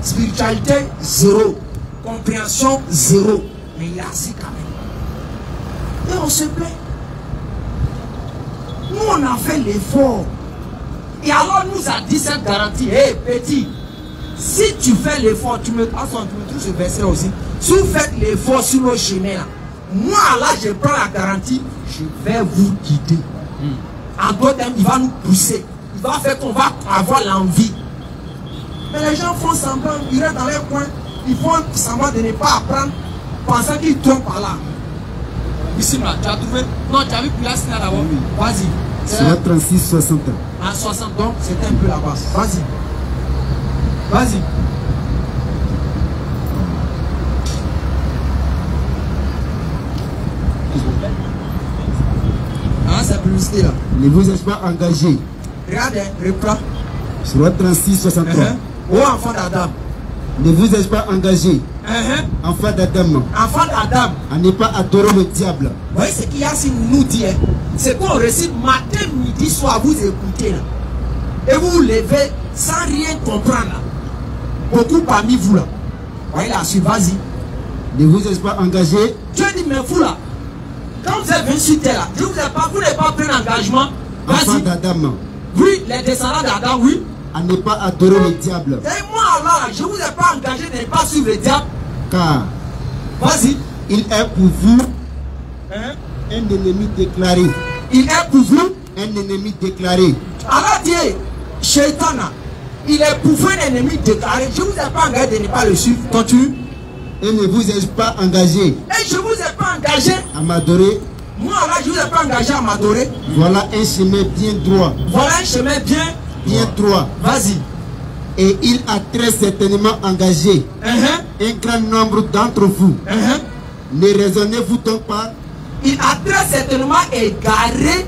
Spiritualité, zéro. Compréhension, zéro. Mais il a assis quand même. Et on se plaît. Nous, on a fait l'effort. Et alors, nous a dit cette garantie. Hé, petit, si tu fais l'effort, tu me trouves ce verset aussi. Si vous faites l'effort sur le chemin, là, moi, là, je prends la garantie, je vais vous guider. En d'autres termes, il va nous pousser. Il va faire qu'on va avoir l'envie. Mais les gens font semblant, ils restent dans leur coin. Ils font semblant de ne pas apprendre. Pensant qu'ils tombent par là. Ici, là, tu as trouvé? Non, tu as vu pour la signal d'abord. Vas-y. C'est la 36-60. En 60, donc c'était un peu là-bas. Vas-y. Vas-y. Ah, c'est publicité là. Ne vous êtes pas engagé. Regarde, reprends. Sur la 36-63. Oh, enfant d'Adam. Ne vous êtes pas engagé. Enfant d'Adam. Enfant d'Adam. À ne pas adorer le diable. Vous voyez ce qu'il y a si nous dit. Hein? C'est qu'on récite matin, midi, soir, vous écoutez là. Et vous vous levez sans rien comprendre là. Beaucoup parmi vous là. Vous voyez là, vas-y. Ne vous êtes pas engagé. Dieu dit, mais vous là, quand vous êtes venu sur terre là, vous n'avez pas pris l'engagement. Enfant d'Adam. Oui, les descendants d'Adam, oui. À ne pas adorer le diable. Et moi là, je ne vous ai pas engagé de ne pas suivre le diable. Car vas-y. Il est pour vous un ennemi déclaré. Il est pour vous un ennemi déclaré. Alors Dieu, Shaitana, il est pour vous un ennemi déclaré. Je ne vous ai pas engagé de ne pas le suivre. Continue. Et ne vous êtes pas engagé. Et je ne vous ai pas engagé à m'adorer. Moi là, je ne vous ai pas engagé à m'adorer. Voilà un chemin bien droit. Voilà un chemin bien droit. Vas-y. Et il a très certainement engagé un grand nombre d'entre vous. Ne raisonnez-vous donc pas? Il a très certainement égaré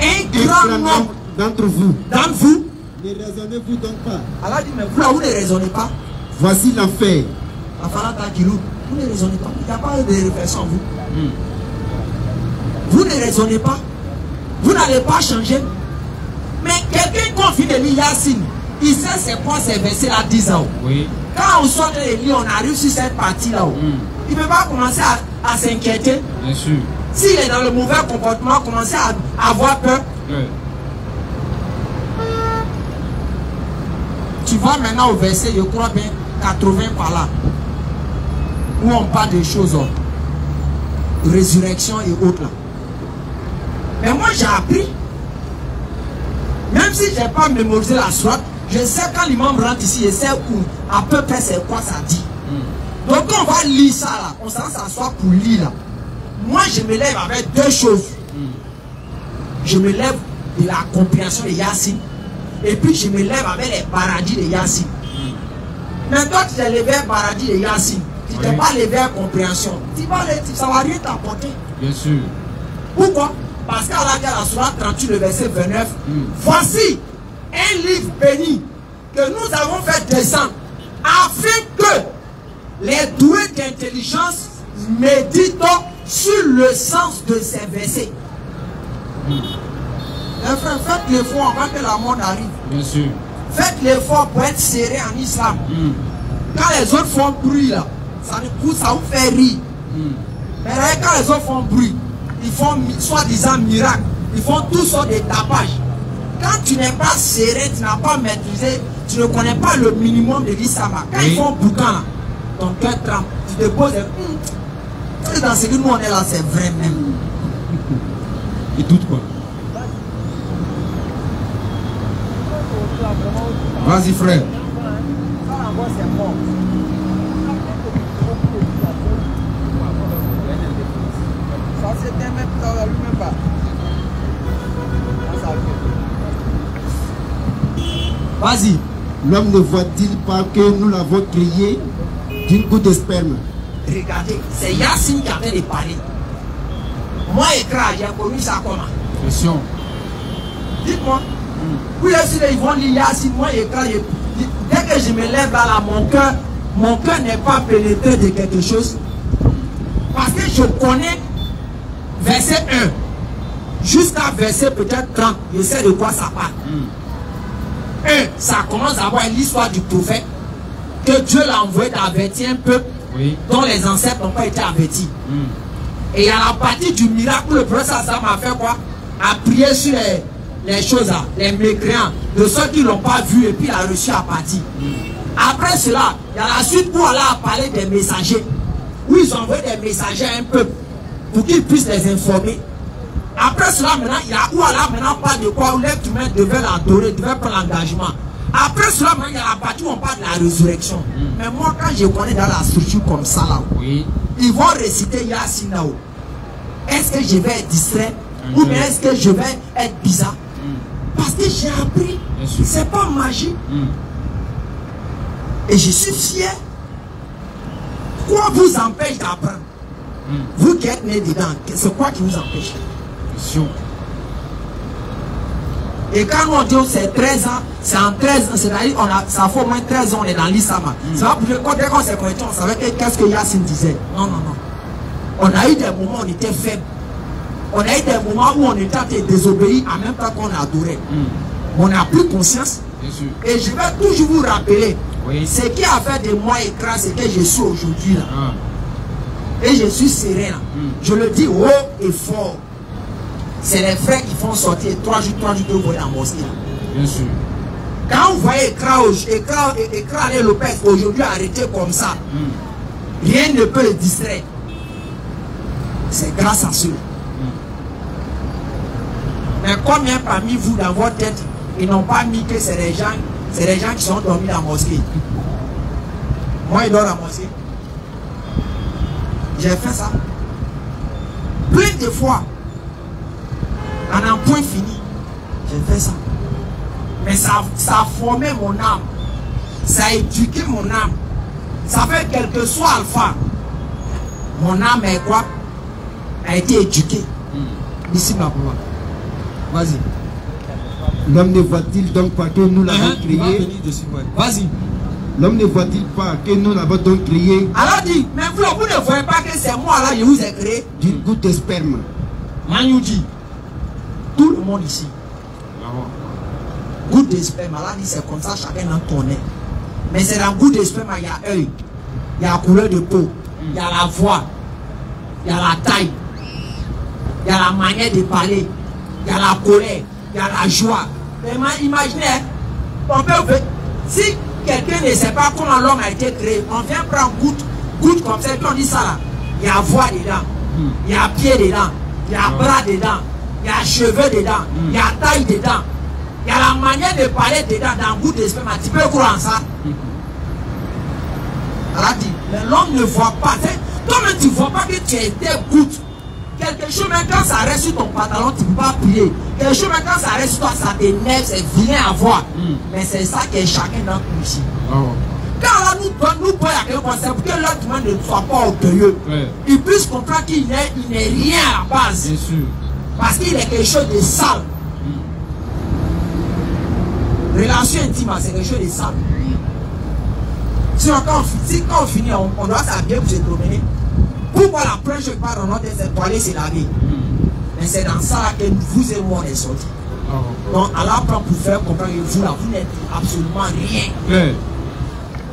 un grand nombre d'entre vous. Ne raisonnez-vous donc pas? Allah dit, mais vous ne raisonnez pas. Voici l'enfer. Vous ne raisonnez pas. Il n'y a pas de réflexion en vous. Vous ne raisonnez pas. Vous n'allez pas changer. Mais quelqu'un qu'on vit de lire Yassine, il sait c'est quoi ces versets là 10 ans. Oui. Quand on sort de lire, on arrive sur cette partie là. Il ne peut pas commencer à s'inquiéter. Bien sûr. S'il est dans le mauvais comportement, commencer à avoir peur. Oui. Tu vois maintenant au verset, je crois bien, 80 par là, où on parle des choses, résurrection et autres là. Mais moi j'ai appris, même si je n'ai pas mémorisé la sourate, je sais quand l'imam rentre ici, je sais où, à peu près c'est quoi ça dit. Donc quand on va lire ça là, on s'assoit pour lire là. Moi je me lève avec deux choses. Je me lève de la compréhension de Yassine. Et puis je me lève avec les paradis de Yassine. Mais toi tu t'es levé paradis de Yassine. Tu t'es pas levé à compréhension. Ça ne va rien t'apporter. Bien sûr. Pourquoi? Parce qu'Allah dit à la sourate 38, le verset 29, voici un livre béni que nous avons fait descendre afin que les doués d'intelligence méditent sur le sens de ces versets. Les frères, faites l'effort avant que la mort arrive. Bien sûr. Faites l'effort pour être serré en islam. Quand les autres font bruit là, ça vous fait rire. Mais là, quand les autres font bruit, ils font soi-disant miracle, ils font toutes sortes de tapages. Quand tu n'es pas serré, tu n'as pas maîtrisé, tu ne connais pas le minimum de l'islam. Quand ils font boucan là, ton cœur tremble, tu te poses et dans ce que nous on est là, c'est vrai même. Et doute pas. Vas-y frère. Vas-y. L'homme ne voit-il pas que nous l'avons créé d'une goutte de sperme? Regardez, c'est Yassine qui avait parlé. Moi, écran, j'ai connu ça comment? Pression. Dites-moi. Oui, ils vont lire Yassine, moi, écran. Dès que je me lève là, mon cœur n'est pas pénétré de quelque chose. Parce que je connais verset 1 jusqu'à verset peut-être 30. Je sais de quoi ça parle. Ça commence à avoir l'histoire du prophète que Dieu l'a envoyé d'avertir un peuple dont les ancêtres n'ont pas été avertis. Et il y a la partie du miracle où le prophète Sassam a fait quoi? A prié sur les choses là, les mécréants, de ceux qui ne l'ont pas vu, et puis il a reçu à partir. Après cela, il y a la suite où Allah a parlé des messagers, où ils ont envoyé des messagers à un peuple pour qu'ils puissent les informer. Après cela, maintenant, il y a où Allah maintenant parle de quoi, où l'être humain devait l'adorer, devait prendre l'engagement. Après cela, maintenant, il y a la partie où on parle de la résurrection. Mais moi, quand je connais dans la structure comme ça là, ils vont réciter Yassine là. Est-ce que je vais être distrait ou bien est-ce que je vais être bizarre? Parce que j'ai appris, c'est pas magie. Et je suis fier. Quoi vous empêche d'apprendre? Vous qui êtes né dedans, c'est quoi qui vous empêche? Et quand on dit c'est 13 ans, c'est en 13 ans, c'est-à-dire ça fait au moins 13 ans, on est dans l'islam. C'est pas pour que dès qu'on s'est connecté, on savait qu'est-ce que Yassine disait. Non, non, non. On a eu des moments où on était faible. On a eu des moments où on était en train de désobéir en même temps qu'on adorait. On n'a plus conscience. Et je vais toujours vous rappeler, ce qui a fait de moi écran, c'est que je suis aujourd'hui là. Et je suis serein. Je le dis haut et fort. C'est les frères qui font sortir 3 jours de voler en mosquée. Bien sûr. Quand vous voyez écran et Lopez aujourd'hui arrêté comme ça, rien ne peut le distraire. C'est grâce à ceux. Mais combien parmi vous dans votre tête, ils n'ont pas mis que c'est des gens qui sont dormis dans la mosquée? Moi, je dors à la mosquée. J'ai fait ça. Plein de fois. En un point fini. J'ai fait ça. Mais ça a formé mon âme. Ça a éduqué mon âme. Ça fait quel que soit Alpha, mon âme est quoi? A été éduquée. Ici, ma papa. Vas-y. L'homme ne voit-il donc pas que nous l'avons créé? Vas-y. L'homme ne voit-il pas que nous l'avons donc créé? Alors dit, mais vous ne voyez pas que c'est moi là, je vous ai créé? D'une goutte de sperme. Manyuji. Tout le monde ici. Goutte de sperme, Allah dit c'est comme ça, chacun en connaît. Mais c'est dans goutte de sperme, il y a œil, il y a la couleur de peau, il y a la voix, il y a la taille, il y a la manière de parler, il y a la colère, il y a la joie. Mais imaginez, on peut, si quelqu'un ne sait pas comment l'homme a été créé, on vient prendre goutte comme ça, puis on dit ça là, il y a voix dedans, il y a pied dedans, il y a bras dedans, il y a cheveux dedans, il y a taille dedans, il y a la manière de parler dedans dans goutte de sperme. Tu peux croire en ça? Elle a dit, mais l'homme ne voit pas. Toi-même, tu ne vois pas que tu es des gouttes. Quelque chose, même quand ça reste sur ton pantalon, tu ne peux pas plier. Quelque chose, même quand ça reste sur toi, ça t'énerve, c'est vilain à voir. Mais c'est ça qui est chacun dans nous ici. Quand Allah nous donne à quelque chose, c'est pour que l'autre monde ne soit pas orgueilleux. Il puisse comprendre qu'il n'est rien à la base. Bien sûr. Parce qu'il est quelque chose de sale. Relation intime, c'est quelque chose de sale. Sinon, quand on finit, on doit s'habiller pour se promener. Pourquoi la première chose que part dans notre tête, c'est pour aller se laver? Mais c'est dans ça que vous et moi on est sortis. Donc Allah prend pour faire comprendre que vous là, vous n'êtes absolument rien.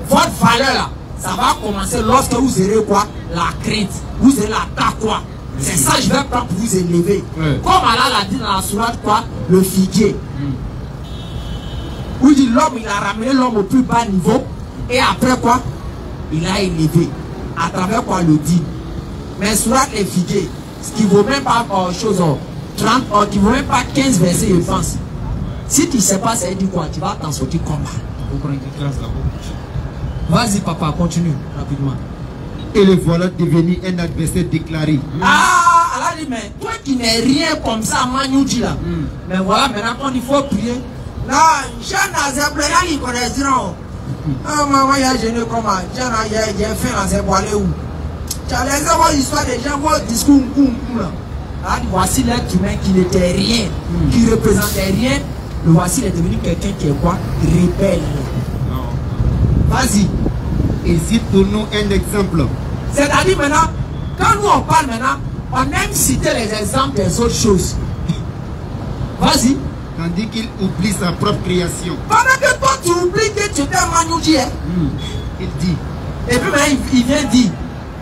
Votre valeur là, ça va commencer lorsque vous aurez quoi? La crainte. Vous aurez la taqwa. C'est ça que je vais prendre pour vous élever. Comme Allah l'a dit dans la sourate quoi? Le figuier. Où il dit l'homme, il a ramené l'homme au plus bas niveau. Et après quoi? Il a élevé. À travers quoi? Le dit. Mais sourate les figuiers, ce qui ne vaut même pas chose 30, qui ne vaut même pas 15 versets, je pense. Si tu ne sais pas, ça veut dire quoi? Tu vas t'en sortir comme ça. Vas-y papa, continue rapidement. Et le voilà devenu un adversaire déclaré. Ah, elle a dit, mais toi qui n'es rien comme ça, Manyuji là. Mais voilà, maintenant quand il faut prier. Là, j'ai un connaîtront. Ah, maman, il y a gêné comment? J'ai fait dans ces bois où? Tu as laissé vos histoires des gens, vos discours, là. Voici l'être humain qui n'était rien, qui ne représentait rien. Le voici, il est devenu quelqu'un qui est quoi? Rebelle. Vas-y. Et cite pour nous un exemple. C'est-à-dire maintenant, quand nous on parle maintenant, on aime citer les exemples des autres choses. Vas-y. Tandis qu'il oublie sa propre création. Pendant que toi tu oublies que tu étais un Manyuji, Il dit. et puis maintenant il vient dire.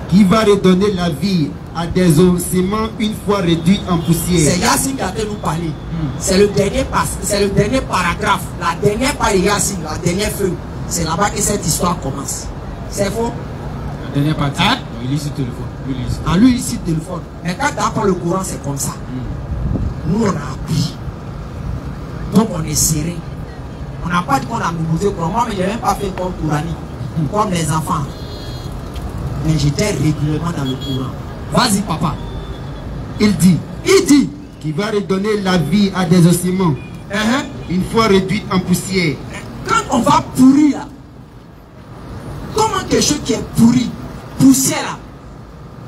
Qui va redonner la vie à des ossements une fois réduits en poussière. C'est Yassine qui a été nous parler. C'est le dernier paragraphe, la dernière page de Yassine, la dernière feuille. C'est là-bas que cette histoire commence. C'est faux? La dernière partie. Hein? Il lit sur le téléphone. Lui, il cite le téléphone. Mais quand tu apprends le courant, c'est comme ça. Nous, on a appris. Donc, on est serré. On n'a pas dit qu'on a mémorisé le courant. Moi, mais je n'ai même pas fait comme Tourani, comme les enfants. Mais j'étais régulièrement dans le courant. Vas-y, papa. Il dit. Il dit. Qui va redonner la vie à des ossements une fois réduits en poussière. Quand on va pourrir là, comment quelque chose qui est pourri, poussière là,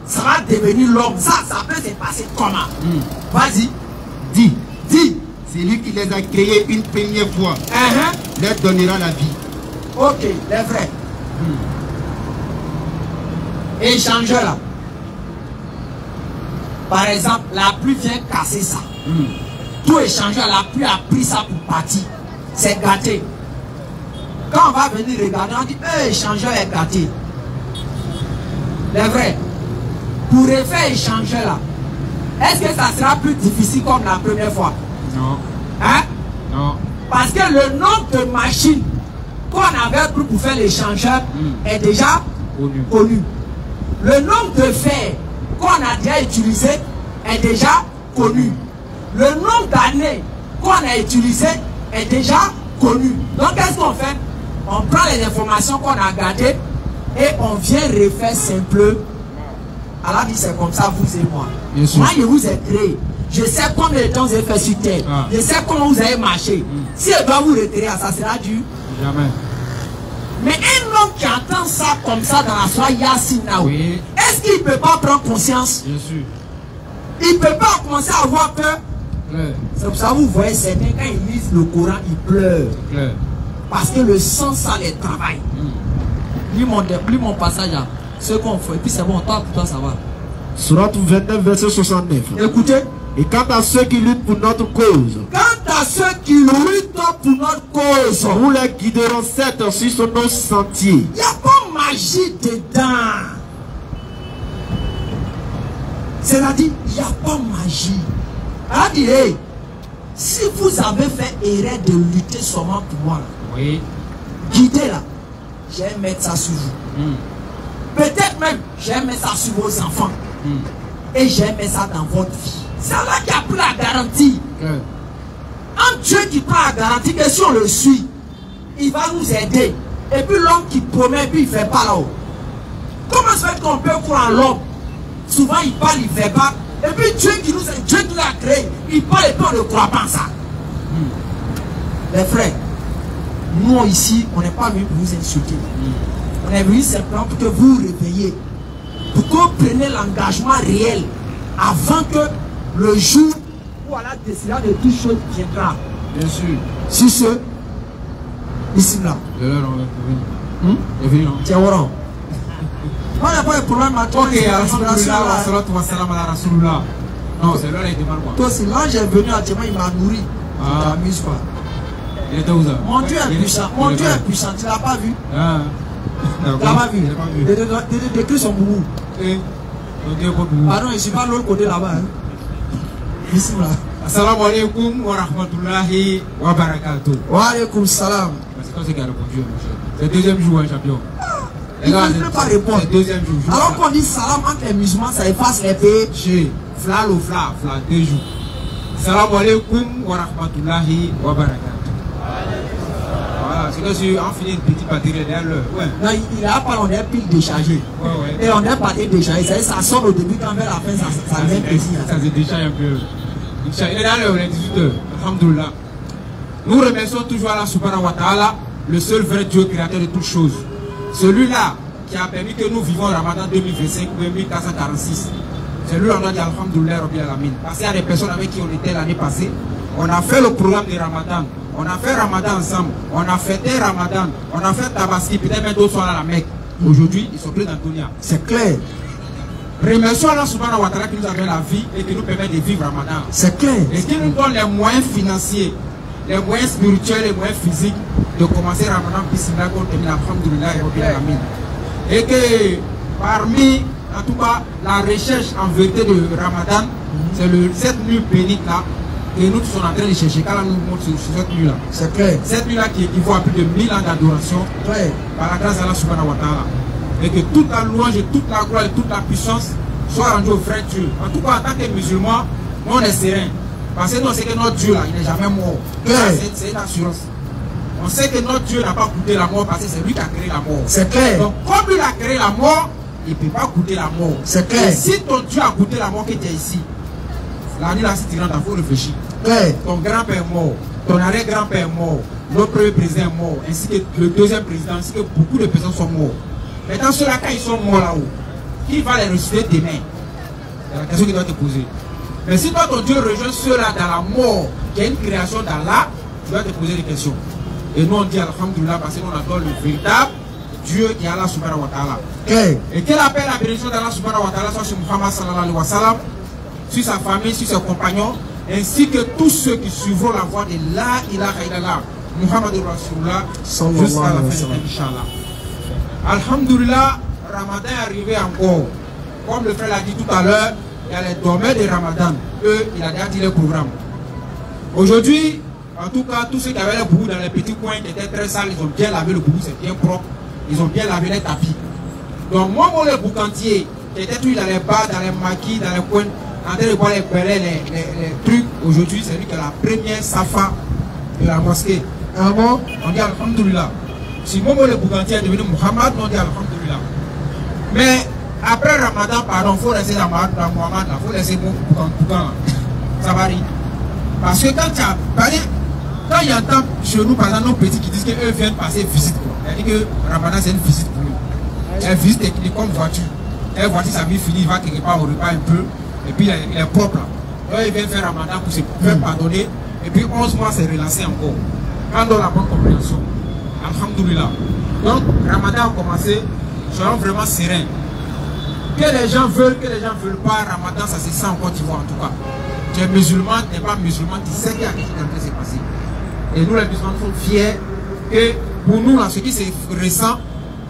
ça va devenir l'homme. Ça peut se passer comment? Vas-y. Dit. C'est lui qui les a créés une première fois. Leur donnera la vie. Ok, les vrais. Échangeur là. Par exemple, la pluie vient casser ça. Tout échangeur, la pluie a pris ça pour partir. C'est gâté. Quand on va venir regarder, on dit, échangeur est gâté. Les vrais. Pour refaire échangeur là, est-ce que ça sera plus difficile comme la première fois? Non. Hein? Non. Parce que le nombre de machines qu'on avait pris pour faire l'échangeur est déjà connu. Le nombre de fer qu'on a déjà utilisé est déjà connu. Le nombre d'années qu'on a utilisé est déjà connu. Donc qu'est-ce qu'on fait? On prend les informations qu'on a gardées et on vient refaire simple. Allah dit c'est comme ça vous et moi. Moi je vous ai créé. je sais combien de temps vous avez fait sur terre. Je sais comment vous avez marché. Si elle doit vous retirer à ça, sera dur. Jamais. Mais un homme qui entend ça comme ça dans la soirée Yassina, Oui. est-ce qu'il ne peut pas prendre conscience? Bien sûr. Il ne peut pas commencer à avoir peur. Claire. C'est pour ça que vous voyez certains, quand ils lisent le Coran, ils pleurent. Claire. Parce que le sang, ça les travaille. Lis mon passage là. Ce qu'on fait. Et puis c'est bon, toi, pour toi, ça va. Surat 29, verset 69. Écoutez. Et quant à ceux qui luttent pour notre cause, Quant à ceux qui luttent pour notre cause, nous les guiderons certes sur nos sentiers. il n'y a pas magie dedans. C'est-à-dire, il n'y a pas magie. Elle dit, hey, si vous avez fait erreur de lutter seulement pour moi, là, Oui. guidez là, je vais mettre ça sur vous. Peut-être même, je vais mettre ça sur vos enfants. Et je vais mettre ça dans votre vie. C'est là qui a pris la garantie. Claire. Un Dieu qui prend la garantie que si on le suit, il va nous aider. Et puis l'homme qui promet, puis il ne fait pas là-haut. Comment se fait qu'on peut croire en l'homme? Souvent il parle, il ne fait pas. Et puis Dieu qui nous a créé, il parle et puis on ne croit pas en ça. Les frères, nous ici, on n'est pas venu pour vous insulter. On est venu simplement pour que vous vous réveillez. Pour que vous preniez l'engagement réel avant que le jour où Allah décidera de toutes choses viendra. Bien sûr. Si ce, ici là. De l'heure, on va venir. Venu, non? Tiens, Oran. Moi, il n'y a pas de problème à toi. Ok, alhamdulillah, wa salatu wa salam ala rasulullah. Non, c'est l'heure, il était mal, quoi. Toi aussi, là, j'ai venu à Tchéma, il m'a nourri. Tu t'amuses pas. Il était où ça? Mon Dieu est puissant. Mon Dieu est puissant. Tu ne l'as pas vu? Ah. Tu ne l'as pas vu? Décris son boubou. Pardon, je ne suis pas de l'autre côté là-bas. Ici là. Assalamu alaikum wa rahmatullahi wa barakatuh. Wa alaikum salam. C'est comme ça qu'il a répondu, mon cher. C'est le deuxième jour, hein, champion. Il ne peut pas répondre. C'est le deuxième jour. Alors qu'on dit salam entre les musulmans, ça efface les pays. Chez Fla ou Fla, 2 jours. Assalamu alaikum wa rahmatullahi wa barakatuh. Voilà, c'est que si on finit une petite batterie derrière l'heure. Ouais. Non, il n'a pas, on est pile déchargé. Ouais. Et on est parti décharger. Ça sonne au début, quand vers la fin, ça vient plaisir. Ça se décharge un peu. Il est dans l'heure, il est 18h. Alhamdulillah. Nous remercions toujours Allah subhanahu wa ta'ala, le seul vrai Dieu créateur de toutes choses. Celui-là qui a permis que nous vivons Ramadan 2025 ou 1446. C'est lui, on a dit Alhamdulillah Rabbil Alamin. Parce qu'il y a des personnes avec qui on était l'année passée. On a fait le programme de Ramadan. On a fait Ramadan ensemble. On a fêté Ramadan. On a fait Tabaski. Peut-être même d'autres sont à la Mecque. Aujourd'hui, ils sont plus dans Dunia. C'est clair. Remercions Allah subhanahu wa ta'ala qui nous a donné la vie et qui nous permet de vivre Ramadan. C'est clair. Et qui nous donne les moyens financiers, les moyens spirituels, les moyens physiques de commencer Ramadan bismillah qu'on termine alhamdulillah rabbil alamin. Et que parmi, en tout cas, la recherche en vérité de Ramadan, c'est cette nuit bénite là que nous sommes en train de chercher. Quand nous montre sur cette nuit là. C'est clair. Cette nuit là qui équivaut à plus de 1000 ans d'adoration par la grâce d'Allah subhanahu wa ta'ala. Et que toute la louange, et toute la gloire et toute la puissance soit rendue au vrai Dieu. En tout cas, en tant que musulmans, nous on est serein. Parce que nous on sait que notre Dieu là, il n'est jamais mort. C'est une assurance. On sait que notre Dieu n'a pas goûté la mort parce que c'est lui qui a créé la mort. C'est clair. Donc comme lui a créé la mort, il ne peut pas goûter la mort. C'est clair. Et si ton Dieu a goûté la mort qui était ici, la nuit là, si tu rentres, il faut réfléchir. Clair. Ton grand-père est mort, ton arrière-grand-père est mort, notre premier président est mort, ainsi que le deuxième président, ainsi que beaucoup de personnes sont morts. Maintenant, ceux-là, quand ils sont morts là-haut, qui va les ressusciter demain? C'est la question qui doit te poser. Mais si toi, ton Dieu rejoint ceux-là dans la mort, qui est une création d'Allah, tu dois te poser des questions. Et nous, on dit Alhamdulillah parce qu'on adore le véritable Dieu qui est Allah subhanahu wa ta'ala. Okay. Et quelle appelle la bénédiction d'Allah subhanahu wa ta'ala sur Muhammad sallallahu alayhi wa sallam, sur sa famille, sur ses compagnons, ainsi que tous ceux qui suivront la voie de la ilaha illallah, Muhammad Rasulullah, jusqu'à la fin de Inch'Allah. Alhamdulillah, Ramadan est arrivé encore. Comme le frère l'a dit tout à l'heure, il y a les dormeurs de Ramadan. Eux, il a déjà dit le programme. Aujourd'hui, en tout cas, tous ceux qui avaient le boubou dans les petits coins qui étaient très sales, ils ont bien lavé le boubou, c'est bien propre. Ils ont bien lavé les tapis. Donc, moi, le boucantier, qui était toujours dans les bars, dans les maquis, dans les coins, en train de boire les trucs, aujourd'hui, c'est lui qui est la première safa de la mosquée. Ah bon? On dit Alhamdulillah. Si Momo le boucantier est devenu Muhammad, on dit Alhamdulillah. Mais après Ramadan, pardon, il faut laisser la Muhammad, il faut laisser mon boucan. ça varie. Parce que quand tu as parlé, quand il y a tant chez nous, par exemple, nos petits qui disent qu'eux viennent passer visite, c'est-à-dire que Ramadan c'est une visite pour eux. Elle visite technique comme voiture. Elle voiture, sa vie finie, il va quelque part au repas un peu, et puis il est propre là. Donc il vient faire Ramadan pour se faire pardonner, et puis 11 mois c'est relancé encore. Quand on a la bonne compréhension. Alhamdoulilah. Donc Ramadan a commencé, soyons vraiment sereins. Que les gens veulent pas, Ramadan ça se sent en Côte d'Ivoire en tout cas. Tu es musulman, tu n'es pas musulman, tu sais qu'il y a quelque chose qui est en train de se passer. Et nous les musulmans sommes fiers que pour nous, là, ce qui se ressent,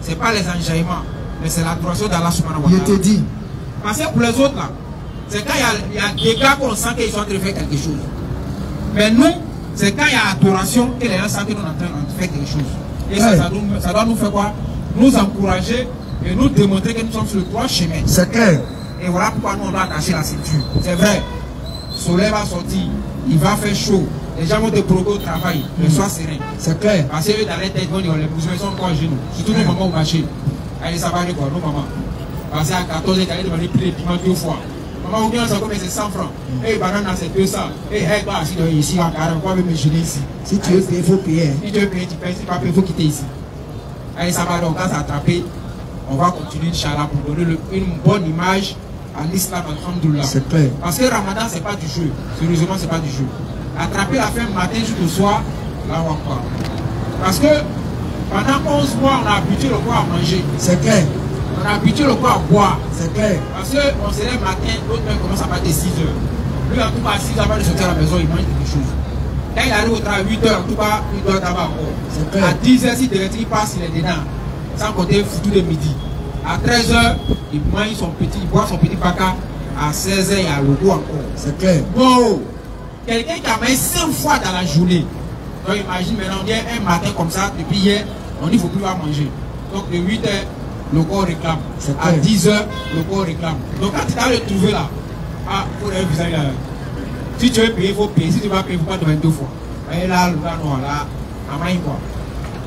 ce n'est pas les enjaillements, mais c'est l'adoration d'Allah subhanahu wa ta'ala. Je te dis. Parce que pour les autres là, c'est quand il y a des gars qu'on sent qu'ils sont en train de faire quelque chose. Mais nous, c'est quand il y a adoration que les gens sentent qu'ils sont en train de faire quelque chose. Et ça doit nous faire quoi? Nous encourager et nous démontrer que nous sommes sur le droit chemin. C'est clair. Et voilà pourquoi nous on doit attacher la ceinture. C'est vrai. Le soleil va sortir, il va faire chaud. Les gens vont te provoquer au travail, mais sois serein. C'est clair. Parce que dans les têtes, les musulmans sont encore à genoux. Surtout nos mamans au marché. Allez, ça va aller quoi, nos mamans. Parce qu'à 14 ans, ils demander plus de piment 2 fois. Maman, ou bien ça commence c'est 100 francs. Et banane, c'est 200. Et toi, assis ici, en carré, on va même me gêner ici. Si tu veux payer, il faut payer. Si tu veux payer, tu payes. Si tu ne veux pas payer, il faut quitter ici. Allez, ça va aller, on va s'attraper. On va continuer, Inch'Allah, pour donner une bonne image à l'islam, alhamdoulilah. C'est clair. Parce que Ramadan, c'est pas du jeu. Sérieusement, c'est pas du jeu. Attraper la faim matin jusqu'au soir, là, on va pas. Parce que pendant 11 mois, on a habitué le corps à manger. C'est clair. On a habitué le corps à boire. C'est clair. Parce qu'on se lève matin, l'autre même commence à partir de 6 heures. Lui, en tout cas, à 6 heures, avant de sortir à la maison, il mange quelque chose. Quand il arrive au travail à 8 heures, en tout cas, il doit d'abord encore. C'est clair. À 10 heures, si il passe, il est dedans. Sans compter foutu de midi. À 13 heures, il mange son petit, il boit son petit baka. À 16 heures, il y a le goût encore. C'est clair. Bon, quelqu'un qui a mangé 5 fois dans la journée. Donc imagine maintenant, on dit un matin comme ça, depuis hier, on dit qu'il ne faut plus pas manger. Donc de 8 heures, le corps réclame. À 10 heures, le corps réclame. Donc quand tu t'as retrouvé là, ah, il faut un visage là. Si tu veux payer, il faut payer. Si tu vas payer, il ne faut pas te mettre 2 fois. Et là, le gars noir là, à main quoi.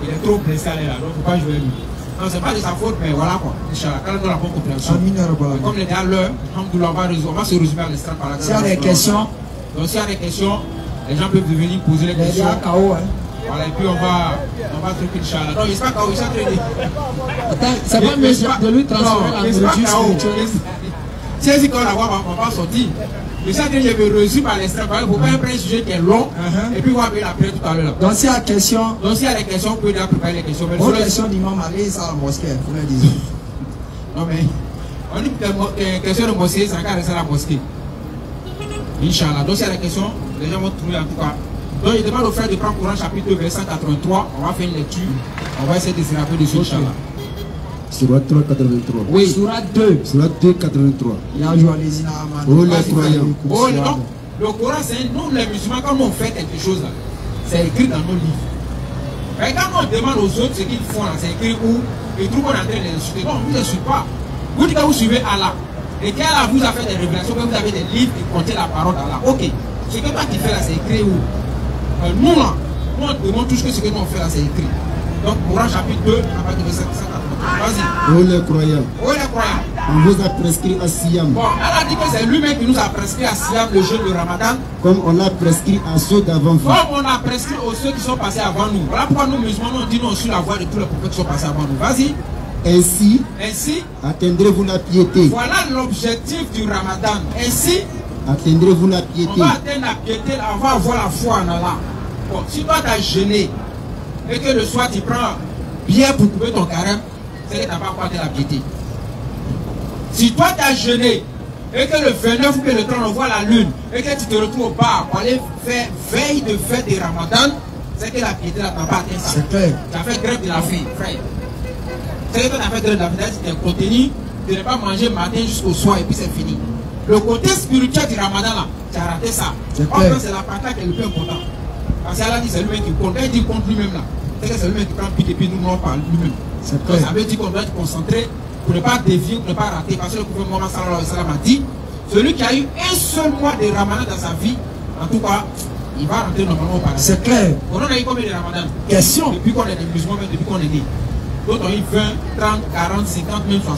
Il est trop blessé à là, donc il ne faut pas jouer lui. Non, c'est pas de sa faute, mais voilà quoi. Inch'Allah, quand on a la bonne compréhension. Comme les gars, l'heure, on va se résumer à l'instant par là. S'il y a des questions, donc s'il y a des questions, les gens peuvent venir poser les questions. Voilà, et puis on va truquer Inch'Allah. Non, il n'est pas KO, il s'est entraîné. Attends, c'est pas mieux de lui transformer la nourriture spirituelle. Si quand on la voit, on va sortir. Mais ça, je vais résumer par l'extrême. Il faut pas prendre un sujet qui est long. Et puis on va venir après tout à l'heure. Donc s'il y a des questions, vous pouvez déjà préparer les questions. Aux questions d'imam, allez à la mosquée, vous le dites. Non mais, on dit que question de mosquée, ça va rester à la mosquée. Inch'Allah. Donc s'il y a des questions, les gens vont trouver en tout cas. Donc il demande aux frères de prendre Coran chapitre 2, verset 183. On va faire une lecture. On va essayer de se rappeler dessus, Inch'Allah. Surat 3, 83. Oui. Surat 2. Surat 2, 83. Oh les croyants. Oh non. Le Coran, c'est nous les musulmans, quand on fait quelque chose là, c'est écrit dans nos livres. Mais quand on demande aux autres ce qu'ils font là, c'est écrit où ils trouvent qu'on est en train de les insulter. Non, vous ne les suivez pas. Vous dites que vous suivez Allah. Et qu'Allah vous a fait des révélations, que vous avez des livres qui contiennent la parole d'Allah. Ok. Ce que toi tu fais là, c'est écrit où nous là, nous on demande tout ce que nous on fait là, c'est écrit. Donc, Coran chapitre 2, à partir de 183. Vas-y. Oh les croyants. Oh les croyants. On vous a prescrit à Siam. Bon, Allah dit que c'est lui-même qui nous a prescrit à Siam le jeûne de Ramadan. Comme on l'a prescrit à ceux d'avant vous. Comme on a prescrit aux ceux qui sont passés avant nous. Voilà pourquoi nous musulmans, on dit nous on suit la voie de tous les prophètes qui sont passés avant nous. Vas-y. Ainsi atteindrez-vous la piété. Voilà l'objectif du Ramadan. Ainsi atteindrez-vous la piété. On va atteindre la piété, on va avoir la foi en Allah. Bon, si toi tu as jeûné et que le soir tu prends bien pour couper ton carême, c'est que tu n'as pas apporté la piété. Si toi tu as jeûné et que le 29 ou que le 30 on voit la lune et que tu te retrouves au bar pour aller faire veille de fête de Ramadan, c'est que la piété là n'a pas atteint ça. C'est clair. Tu as fait grève de la faim, frère. C'est que tu as fait grève de la faim, tu t'es contenu de ne pas manger matin jusqu'au soir et puis c'est fini. Le côté spirituel du Ramadan là, tu as raté ça. C'est la partage qui est le plus important. Parce qu'Allah dit c'est lui-même qui compte. Quand il dit compte lui-même là, c'est que c'est lui-même qui prend pique et puis nous on parle lui-même. Donc ça veut dire qu'on doit être concentré pour ne pas dévier, pour ne pas rater. Parce que le prophète Mohammed sallallahu alayhi wa sallam a dit, celui qui a eu un seul mois de Ramadan dans sa vie, en tout cas, il va rentrer normalement au paradis. C'est clair. On a eu combien de Ramadan? Question. Depuis qu'on est des musulmans, même depuis qu'on est né. D'autres ont eu 20, 30, 40, 50, même 60.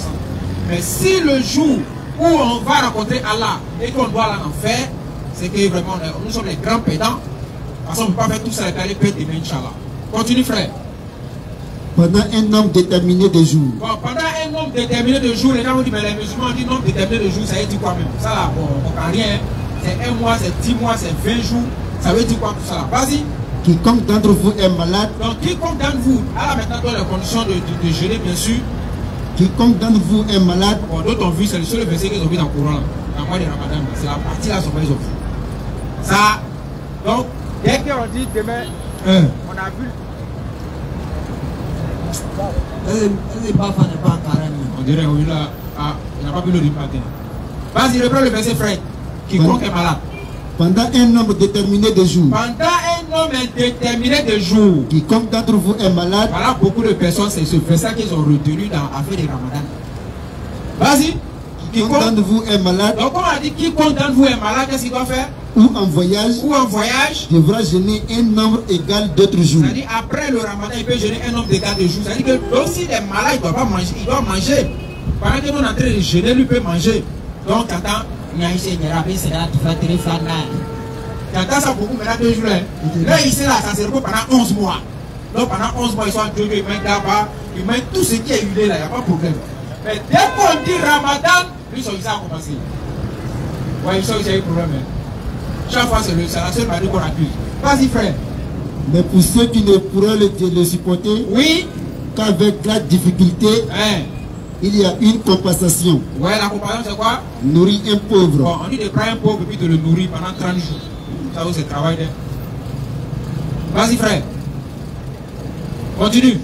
Mais si le jour où on va rencontrer Allah et qu'on doit aller en enfer, c'est que vraiment, nous sommes les grands pédants. Parce qu'on ne peut pas faire tout ça avec les pètes demain, Inch'Allah. Continue, frère. Pendant un nombre déterminé de jours. Bon, pendant un nombre déterminé de jours, les gens vont dire, mais les musulmans disent nombre déterminé de jours, ça veut dire quoi même? Ça là, bon, on ne comprend rien. C'est 1 mois, c'est 10 mois, c'est 20 jours. Ça veut dire quoi tout ça là? Vas-y. Quiconque d'entre vous est malade. Donc, quiconque d'entre vous, là maintenant, dans les conditions de jeûner, bien sûr. Quiconque d'entre vous est malade. Bon, d'autres ont vu, c'est le seul verset qu'ils ont vu dans le Coran, dans le mois de Ramadan. C'est la partie là, ils ont vu. Ça, donc, dès qu'on dit demain, on a vu. On dirait, oui, là, il n'a pas vu le riz matin. Vas-y, reprends le verset, frère. Quiconque est malade. Pendant un nombre déterminé de jours. Pendant un nombre déterminé de jours. Quiconque d'entre vous est malade. Voilà, beaucoup de personnes, c'est ce verset qu'ils ont retenu dans l'affaire de Ramadan. Vas-y. Quiconque d'entre vous est malade. Donc, on a dit quiconque d'entre vous est malade, qu'est-ce qu'il doit faire? Ou en voyage. Ou en voyage. Devra jeûner un nombre égal d'autres jours. C'est-à-dire, après le Ramadan, il peut jeûner un nombre égal de jours. C'est-à-dire que donc, s'il est malade, il ne doit pas manger. Il doit manger. Pendant que nous, on est en train de jeûner, lui peut manger. Donc, t'entends. T'entends ça beaucoup maintenant 2 jours. Là, ici, là, ça se repose pendant 11 mois. Donc, pendant 11 mois, ils sont en Jojo, ils mettent là-bas, ils mettent tout ce qui est huilé là, il n'y a pas de problème. Mais dès qu'on dit Ramadan, lui, ils sont ici à commencer. Ouais, ils sont ici à un problème. Chaque fois, c'est la seule manière qu'on accuse. Vas-y, frère. Mais pour ceux qui ne pourraient le supporter, oui, qu'avec la difficulté, il y a une compensation. Ouais, la compensation, c'est quoi? Nourrir un pauvre. Bon, on dit de prendre un pauvre et puis de le nourrir pendant 30 jours. Ça, c'est le travail. Vas-y, frère. Continue.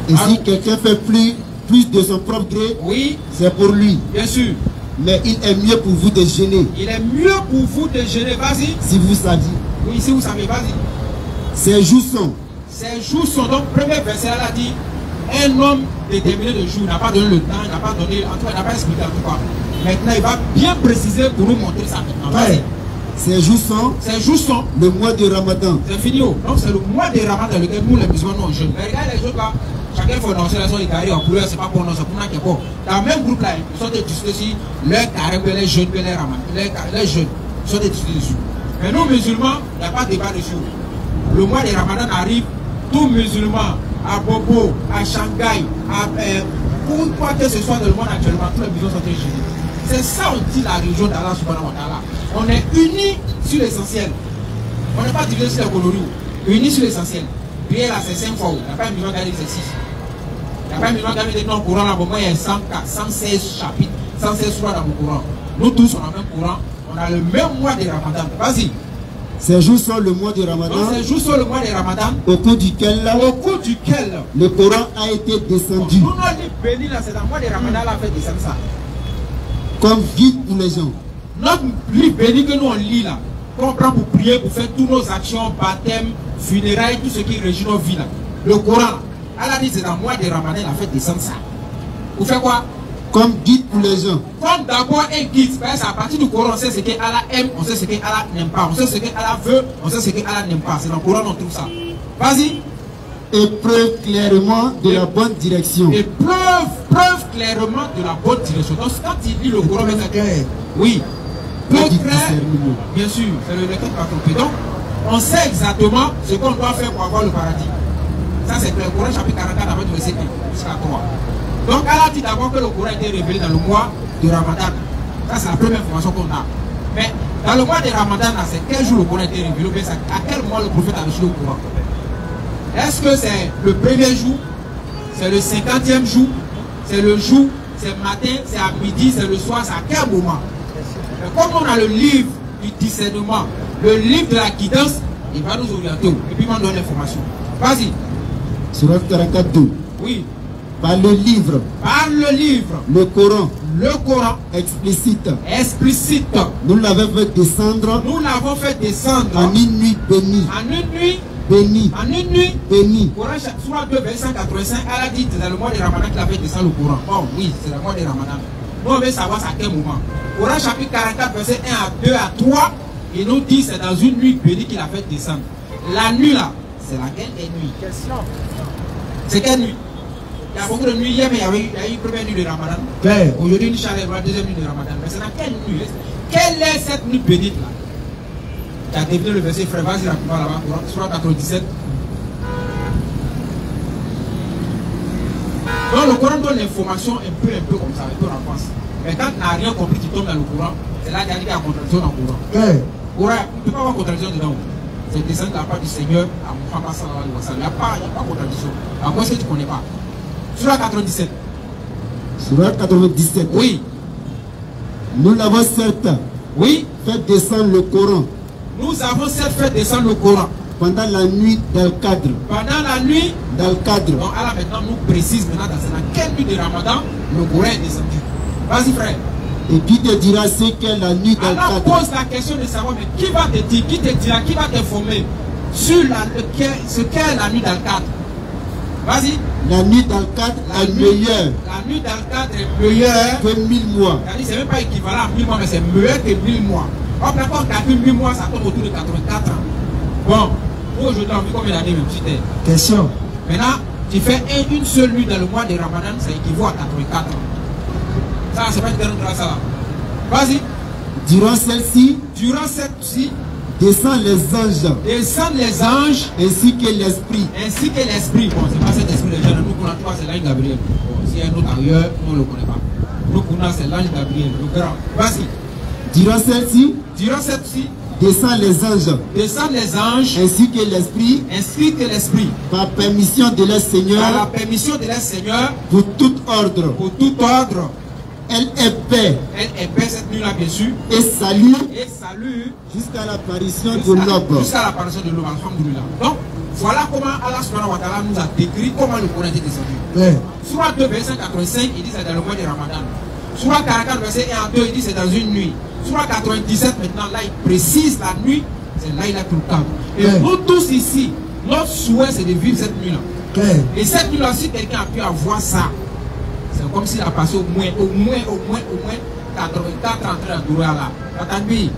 Et si quelqu'un fait plus de son propre gré, oui, c'est pour lui. Bien sûr. Mais il est mieux pour vous de jeûner. Il est mieux pour vous de jeûner. Vas-y. Si vous saviez. Oui, si vous savez, vas-y. Ces jours sont. Ces jours sont donc, premier verset, elle a dit, un homme déterminé de jours, n'a pas donné le temps, il n'a pas donné, en tout cas, il n'a pas expliqué en tout cas. Maintenant, il va bien préciser pour nous montrer ça maintenant. Vas-y. Ces jours sont le mois de Ramadan. C'est fini. Donc c'est le mois de Ramadan dans lequel nous les musulmans nous jeûnons. Mais regarde les autres là, chacun faut danser la son carré en couleur, c'est pas pour nous, c'est pour nous qui est bon. Dans le même groupe là, ils sont discutés sur leur carré, les jeunes, les Ramadan, les jeunes, ils sont discutés dessus. Mais nous musulmans, il n'y a pas de débat dessus. Le mois de Ramadan arrive, tout musulman, à Bobo, à Shanghai, à quoi que ce soit dans le monde actuellement, tous les musulmans sont jeûnés. C'est ça on dit la religion d'Allah subhanahu wa ta'ala. On est unis sur l'essentiel. On n'est pas divisé sur les coloris. Unis sur l'essentiel. Prier là c'est 5 fois. Il n'y a pas un million d'années, c'est 6. Il n'y a pas un million d'années de non courant là. Bon, moi il y a 116 chapitres, 116 sourates dans mon courant. Nous tous on a le même courant. On a le même mois de Ramadan. Vas-y. Ces jours sont le mois de Ramadan. Donc, ces jours sont le mois de Ramadan. Au cours duquel le Coran a été descendu. Nous on dit béni là, c'est dans le mois de Ramadan là fait descendre ça. Comme guide pour les gens. Notre livre béni que nous on lit là, qu'on prend pour prier, pour faire toutes nos actions, baptême, funérailles, tout ce qui régit nos vies là. Le Coran, Allah dit c'est dans le mois de Ramadan, il a fait descendre ça. Vous faites quoi? Comme guide pour les gens. Comme d'abord un guide, parce qu'à partir du Coran, on sait ce qu'Allah aime, on sait ce qu'Allah n'aime pas, on sait ce qu'Allah veut, on sait ce qu'Allah n'aime pas. C'est dans le Coran on trouve ça. Vas-y. Et preuve clairement de la bonne direction. Et preuve clairement de la bonne direction. Donc quand il lit le Coran, c'est clair. Oui. Preuve claire, bien sûr, c'est le lecteur qui va tromper. Donc, on sait exactement ce qu'on doit faire pour avoir le paradis. Ça, c'est le Coran chapitre 44, avec le verset 1 jusqu'à 3. Donc, Allah dit d'abord que le Coran a été révélé dans le mois de Ramadan. Ça, c'est la première information qu'on a. Mais dans le mois de Ramadan, c'est quel jour le Coran a été révélé? À quel mois le prophète a reçu le Coran? Est-ce que c'est le premier jour? C'est le 50e jour? C'est le jour? C'est le matin? C'est à midi? C'est le soir? C'est à quel moment? Mais comme on a le livre du discernement, le livre de la guidance, il va nous orienter et puis il va nous donner l'information. Vas-y. Surat 44:2. Oui. Par le livre. Par le livre. Le Coran. Le Coran. Explicite. Explicite. Nous l'avons fait descendre. Nous l'avons fait descendre. En une nuit bénie. En une nuit bénie. En une nuit bénie. Coran Surah 2, verset 185, elle a dit c'est dans le mois de Ramadan qu'il a fait descendre le Coran. Bon, oui, c'est le mois de Ramadan. Nous, on veut savoir à quel moment. Coran chapitre 44, verset 1 à 2 à 3, il nous dit c'est dans une nuit bénie qu'il a fait descendre. La nuit là, c'est laquelle est nuit? Question. C'est quelle nuit? Il y a beaucoup de nuits hier, mais il y a eu une première nuit de Ramadan. Père. Aujourd'hui, Inch'Allah, la deuxième nuit de Ramadan. Mais c'est dans quelle nuit? Quelle est cette nuit bénite là? Tu as débuté le verset, frère, vas-y rapidement là-bas, Sourate 97. Donc le Coran donne l'information un peu comme ça, un peu en France. Mais quand tu n'as rien compris, tu tombes dans le Coran, c'est là qu'il y a une contradiction dans le Coran. Père. Coran, il ne peut pas avoir contradiction dedans. C'est descendu de la part du Seigneur à Muhammad sallallahu alayhi wa sallam. Il n'y a pas de contradiction. À quoi est-ce que tu ne connais pas? Sourate 97. Sourate 97. Oui. Nous l'avons certes Oui. fait descendre le Coran Nous avons certes fait descendre le Coran pendant la nuit d'Al-Qadr. pendant la nuit D'Al-Qadr. Donc Allah maintenant nous précise maintenant dans quelle nuit de Ramadan le Coran est descendu. Vas-y frère. Et qui te dira ce qu'est la nuit Allah d'Al-Qadr? pose la question de savoir mais qui va te dire, qui te dira, qui va t'informer sur ce qu'est la nuit d'Al-Qadr. Vas-y. La nuit d'Al-Qadr est meilleure La nuit d'Al-Qadr est meilleure que 1000 mois. C'est même pas équivalent à 1000 mois mais c'est meilleur que 1000 mois. Hop là quand on calcule 1000 mois ça tombe autour de 84 ans. Bon, pour aujourd'hui on vit combien d'années même si t'es. Question. Maintenant, tu fais une seule nuit dans le mois de Ramadan, ça équivaut à 84 ans. Ça, c'est pas une terre de ça là. Vas-y. Durant celle-ci, Durant cette-ci, descendent les anges descendent les anges ainsi que l'esprit. ainsi que l'esprit. Bon, c'est pas cet esprit de gens, nous connaissons pas, c'est l'ange Gabriel. Bon, s'il y a un autre ailleurs, nous ne le connaissons pas. Nous connaissons c'est l'ange Gabriel, le grand. Vas-y. Durant celle-ci, Durant cette-ci, descendent les anges descendent les anges ainsi que l'esprit ainsi que l'esprit. par permission de leur À la Seigneur permission de leur Seigneur, pour tout ordre. pour tout ordre. Elle est paix Elle est paix cette nuit-là, bien sûr. et salut Et salut jusqu'à l'apparition de l'aube. jusqu'à l'apparition de l'aube, alhamdoulilah. Donc, voilà comment Allah subhanahu wa ta'ala nous a décrit comment le Coran était descendu. Père. Surah 2, verset 85, il dit c'est dans le mois de Ramadan. Surah 44, verset 1 à 2, il dit c'est dans une nuit. Surah 97, maintenant, là, il précise la nuit, c'est là il a tout le temps. Et nous tous ici, notre souhait, c'est de vivre cette nuit-là. Père. Et cette nuit-là, si quelqu'un a pu avoir ça, c'est comme s'il a passé au moins 84 ans en train d'adorer Allah. Takbir.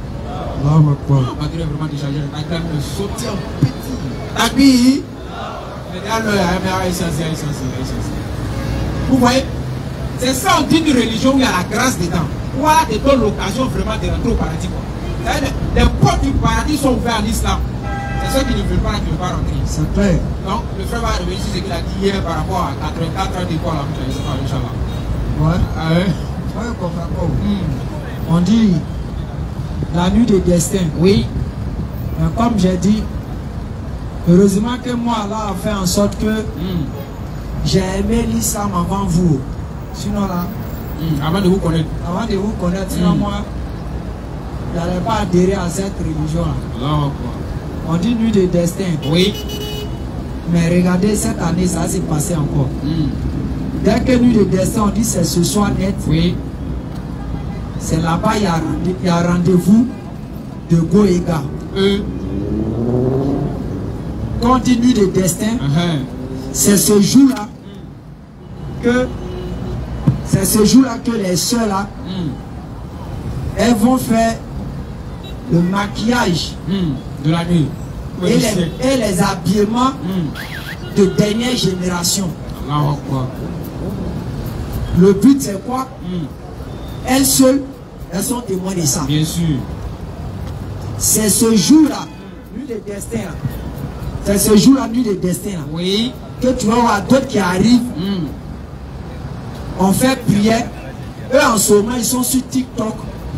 Allahu Akbar. On va dire vraiment déjà, la gamme me sauter en petit. Takbir. Vous voyez, c'est ça on dit une religion où il y a la grâce dedans. Où Allah te donne l'occasion vraiment de rentrer au paradis. Les portes du paradis sont ouvertes à l'islam. C'est ceux qui ne veulent pas qui ne veulent pas rentrer. C'est clair. Donc, le frère va revenir sur ce qu'il a dit hier par rapport à 84 ans d'école à Inch'Allah. Ouais. Ah ouais? Ouais, on comprend pas. On dit la nuit des destins. Oui. Mais comme j'ai dit, heureusement que moi, Allah a fait en sorte que j'ai aimé l'islam avant vous. Sinon là, Avant de vous connaître. avant de vous connaître, sinon moi, je n'allais pas adhérer à cette religion-là. Allah Akbar. On dit nuit des destins. Oui. Mais regardez, cette année, ça s'est passé encore. Dès que nuit des destins, on dit c'est ce soir net. Oui. C'est là-bas, il y a rendez-vous de Goéga. Quand on dit nuit des destins, c'est ce jour-là que les soeurs là, elles vont faire le maquillage de la nuit. et les habillements de dernière génération. Allah Akbar. Le but c'est quoi? Elles seules, elles sont témoins de ça. Bien sûr. C'est ce jour-là, nuit des destins là. C'est ce jour-là, nuit des destins là. Oui. Que tu vas voir d'autres qui arrivent. On fait prière. Eux en ce moment, ils sont sur TikTok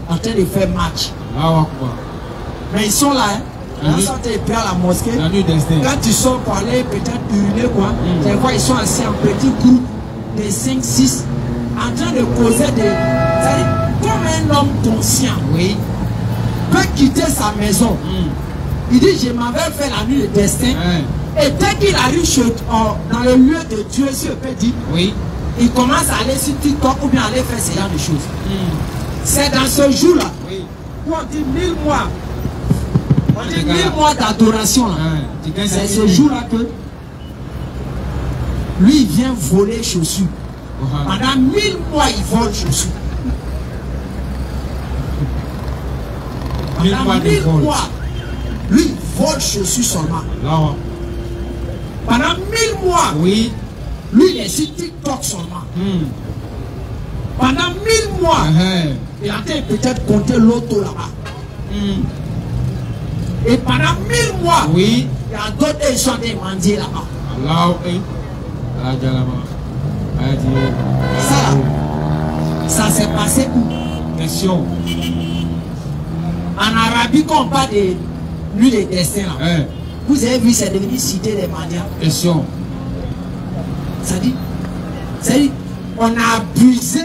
en train de faire match. Allah Akbar. Mais ils sont là, hein. Ils sont en train de prier à la mosquée. La nuit destin. Quand tu sors pour aller peut-être uriner quoi, tu vois, ils sont assis en petit groupe de 5-6 en train de causer de. C'est-à-dire, comme un homme conscient, Oui. peut quitter sa maison. Il dit, je m'en vais faire la nuit de destin. Et dès qu'il arrive dans le lieu de Dieu, si je peux dire, Oui. il commence à aller sur TikTok ou bien aller faire ce genre de choses. C'est dans ce jour-là Oui. où on dit 1000 mois. On dit 1000 mois d'adoration. C'est ce jour-là que lui, il vient voler les chaussures. Pendant 1000 mois, il vole les chaussures. Pendant 1000 mois, lui, il vole les chaussures seulement. Là. Pendant 1000 mois, Oui. Lui, il est sur TikTok seulement. Pendant 1000 mois, il a peut-être compté l'auto là-bas. Et pendant 1000 mois, il y a d'autres qui sont des mendiers là-bas. Ça s'est passé où? Question. En Arabie, quand on parle de lui, les destins là, vous avez vu, c'est devenu cité des mendiants. Question. Ça dit, on a abusé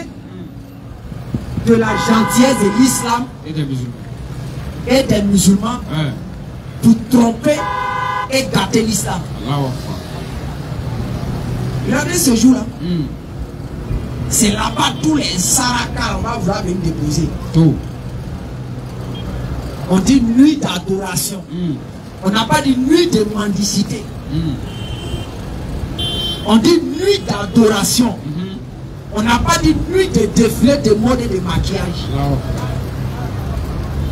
de la gentillesse de l'islam et des musulmans pour tromper et gâter l'islam. Regardez ce jour-là. C'est là-bas tous les Saraka, on va vouloir venir déposer. Tout. On dit nuit d'adoration. On n'a pas dit nuit de mendicité. On dit nuit d'adoration. On n'a pas dit nuit de défilé de mode et de maquillage.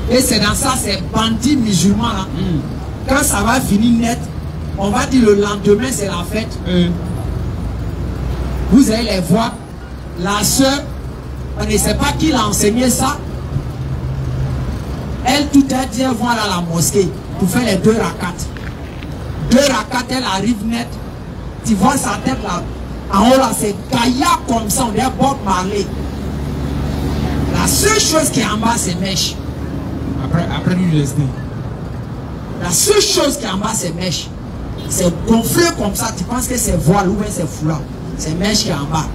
Et c'est dans ça, ces bandits musulmans là. Quand ça va finir net, on va dire le lendemain c'est la fête. Vous allez les voir. La soeur, on ne sait pas qui l'a enseigné ça. Elle tout à dit voir à la mosquée pour faire les 2 rakats. 2 rakats, elle arrive net. Tu vois sa tête là. En haut là, c'est Gaïa comme ça, on dirait Bob Marley. La seule chose qui est en bas, c'est mèche. Après l'université. La seule chose qui est en bas, c'est mèche. C'est gonflé comme ça, tu penses que c'est voile ou bien c'est foulard. C'est mèche qui est en bas.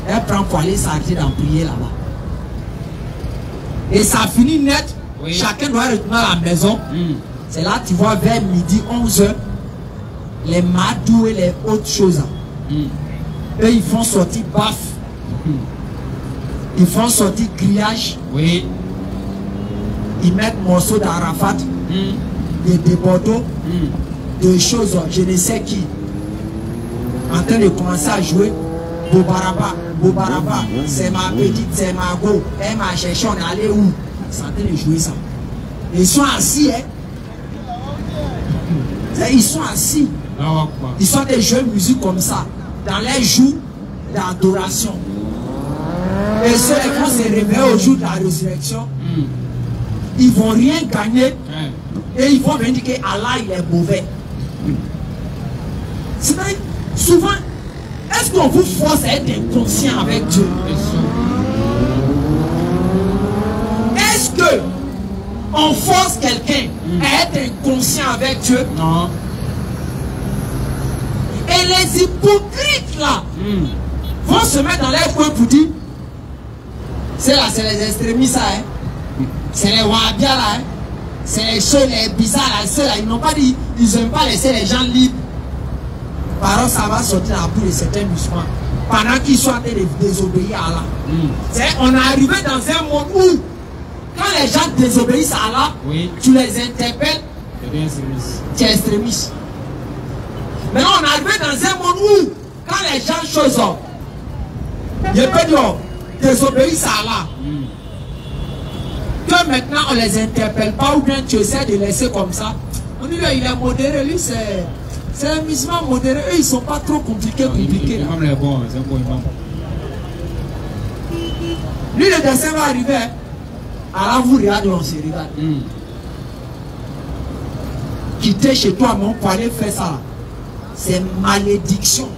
Elle prend pour aller s'arrêter d'en prier là-bas. Et ça finit net. Chacun doit retourner à la maison. C'est là tu vois vers midi, 11h, les madous et les autres choses. Eux, ils font sortir baf. Ils font sortir grillage. Ils mettent morceaux d'Arafat, de Bordeaux, de choses, je ne sais qui. En train de commencer à jouer. Bobaraba, c'est ma petite, c'est ma go. Elle m'a cherché, on est allé où? Ils sont en train de jouer ça. Ils sont assis, hein. Ils sont assis. Ils sont des jeux de musique comme ça. Dans les jours d'adoration. Et ceux qui vont se réveiller au jour de la résurrection, ils ne vont rien gagner. Et ils vont venir que Allah il est mauvais. C'est vrai, souvent, est-ce qu'on vous force à être inconscient avec Dieu? Est-ce que on force quelqu'un à être inconscient avec Dieu? Non. Et les hypocrites là vont se mettre dans leur coin pour dire c'est là, c'est les extrémistes là, hein? C'est les Wahhabia là, hein? C'est les choses, les bizarres là, ceux là, ils n'ont pas dit, ils n'aiment pas laisser les gens libres. Par contre, ça va sortir à bout de certains musulmans pendant qu'ils sont en train de désobéir à Allah. On est arrivé dans un monde où quand les gens désobéissent à Allah, tu les interpelles, tu es extrémiste. Maintenant, on est arrivé dans un monde où quand les gens choses, je peux dire, désobéissent à Allah, que maintenant on les interpelle pas ou bien tu essaies de laisser comme ça. On dit là, il est modéré, lui c'est un musulman modéré, eux ils ne sont pas trop compliqués. L'imam est bon, c'est un bon imam. Lui le dessin va arriver, alors vous regardez, on se regarde. Quitter chez toi, mon pour aller faire ça, c'est malédiction.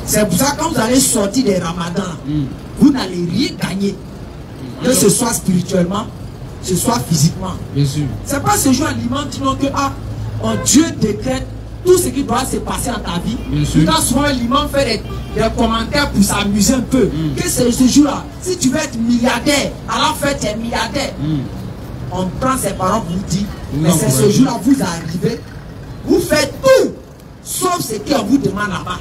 C'est pour ça que quand vous allez sortir des ramadans, vous n'allez rien gagner. Que ce soit spirituellement, que ce soit physiquement. Bien sûr. C'est pas ce jour l'imam qui dit que Dieu décrète tout ce qui doit se passer dans ta vie. Tout à souvent l'imam fait des commentaires pour s'amuser un peu. Que c'est ce jour-là. Si tu veux être milliardaire, alors fais tes milliardaires. On prend ces paroles pour vous dire, mais c'est ce jour-là vous arrivez, vous faites tout, sauf ce qu'on vous demande là-bas.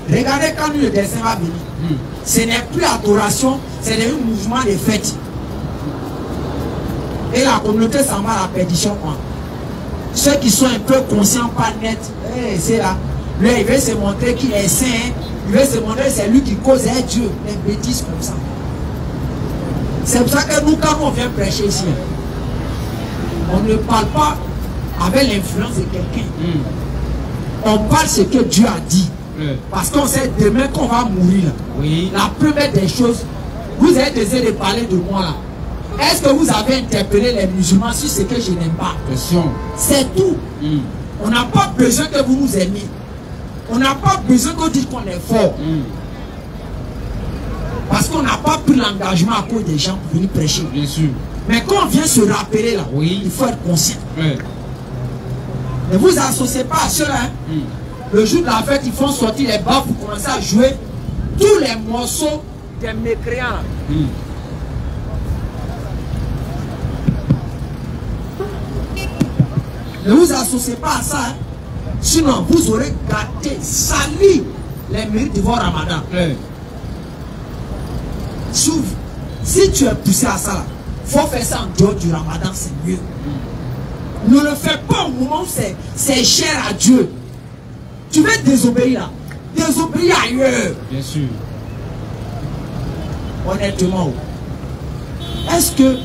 Regardez quand le dessin va venir. Ce n'est plus adoration, c'est un mouvement de fête. Et la communauté s'en va à la perdition. Ceux qui sont un peu conscients, pas net, c'est là. Lui, il veut se montrer qu'il est saint. Il veut se montrer que c'est lui qui cause Dieu. Les bêtises comme ça. C'est pour ça que nous, quand on vient prêcher ici, on ne parle pas avec l'influence de quelqu'un. On parle ce que Dieu a dit. Parce qu'on sait demain qu'on va mourir là. Oui. La première des choses, vous avez décidé de parler de moi là. Est-ce que vous avez interpellé les musulmans sur ce que je n'aime pas? C'est tout. On n'a pas besoin que vous nous aimiez. On n'a pas besoin que vous dites qu'on est fort. Parce qu'on n'a pas pris l'engagement à cause des gens pour venir prêcher. Bien sûr. Mais quand on vient se rappeler là, il faut être conscient. Ne vous associez pas à ceux-là. Le jour de la fête, ils font sortir les bas pour commencer à jouer tous les morceaux des mécréants là. Ne vous associez pas à ça. Sinon, vous aurez gâté, sali les mérites de votre ramadan. Si tu es poussé à ça, il faut faire ça en dehors du ramadan, c'est mieux. Ne le fais pas au moment où c'est cher à Dieu. Tu veux désobéir là. Désobéir ailleurs. Bien sûr. Honnêtement, est-ce que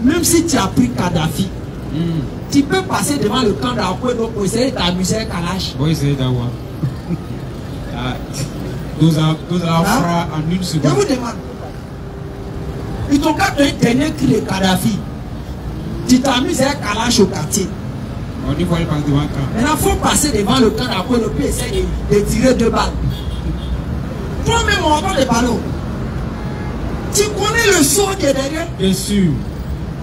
même si tu as pris Kadhafi, tu peux passer devant le camp d'Akweno pour essayer de t'amuser avec Kalash? Oui, c'est d'avoir. Nous allons faire en une seconde. Je vous demande. Ils t'ont qu'à donner un dernier cri de Kadhafi. Tu t'amuses avec Kalash au quartier. On dit qu'il faut aller passer devant le camp. Maintenant, il faut passer devant le camp d'Akweno pour essayer de tirer 2 balles. Toi-même, on entend les ballons. Tu connais le son qui est derrière? Bien sûr.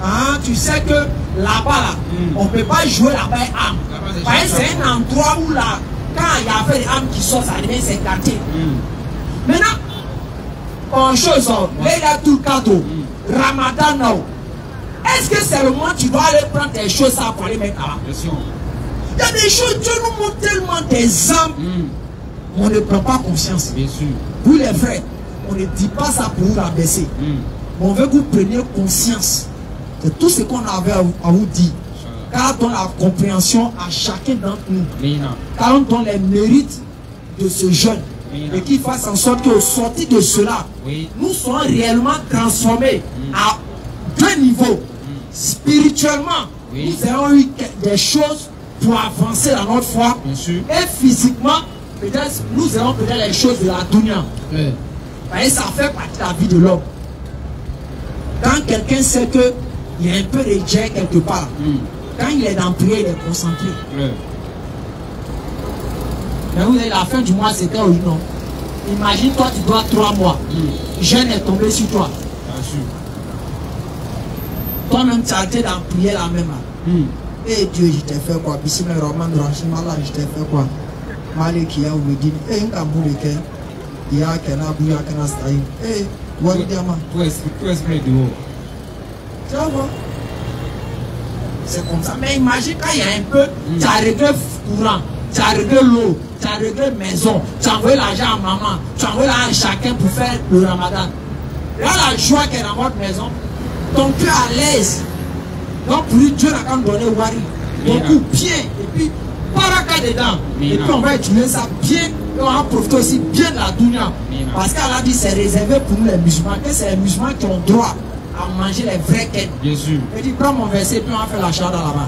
Ah, tu sais que là-bas, là, on ne peut pas jouer là-bas avec armes. Parce que c'est un endroit où là, quand il y a fait des armes qui sortent, ça devient 50. Maintenant, en chose, là, il y a tout le cadeau. Ramadan, non. Est-ce que c'est le moment où tu dois aller prendre tes choses ça pour aller mettre là-bas? Bien sûr. Il y a des choses, Dieu nous montre tellement des âmes. On ne prend pas conscience. Bien sûr. Vous les frères, on ne dit pas ça pour vous rabaisser. On veut que vous preniez conscience de tout ce qu'on avait à vous dire. Car on donne la compréhension à chacun d'entre nous. Car on donne les mérites de ce jeune. Et qu'il fasse en sorte qu'au sorti de cela, nous soyons réellement transformés à 2 niveaux. Spirituellement, nous avons eu des choses pour avancer dans notre foi. Et physiquement, peut-être nous avons peut-être les choses de la dunya. Et ça fait partie de la vie de l'homme. Quand quelqu'un sait qu'il y a un peu de jet quelque part, quand il est dans la prière, il est concentré. Mais vous avez la fin du mois, c'était au non. Imagine toi, tu dois 3 mois. Jeûne est tombé sur toi. Toi-même, tu as été dans la prière la même. Et Dieu, je t'ai fait quoi? Bismillah Rahman Rahim, Allah, je t'ai fait quoi? Maliki ya Oumedine, et un Kamouleke, il y a Kena Bouya Kena Staïm, et Wadiama. Tout esprit dehors. Tu vois? C'est comme ça. Mais imagine quand il y a un peu, tu as réglé courant, tu as réglé l'eau, tu as réglé maison, tu as envoyé l'argent à maman, tu as envoyé l'argent à chacun pour faire le ramadan. Là, la joie qui est dans votre maison, ton cœur à l'aise. Donc pour lui, Dieu n'a qu'à me donner Wari. Beaucoup bien. Et puis, paraka dedans. Et puis on va utiliser ça bien. Et on va profiter aussi bien de la dunya. Parce qu'elle a dit c'est réservé pour nous les musulmans. Que c'est les musulmans qui ont droit à manger les vrais quêtes. Bien sûr. Et dit prends mon verset puis on va faire la chada là-bas.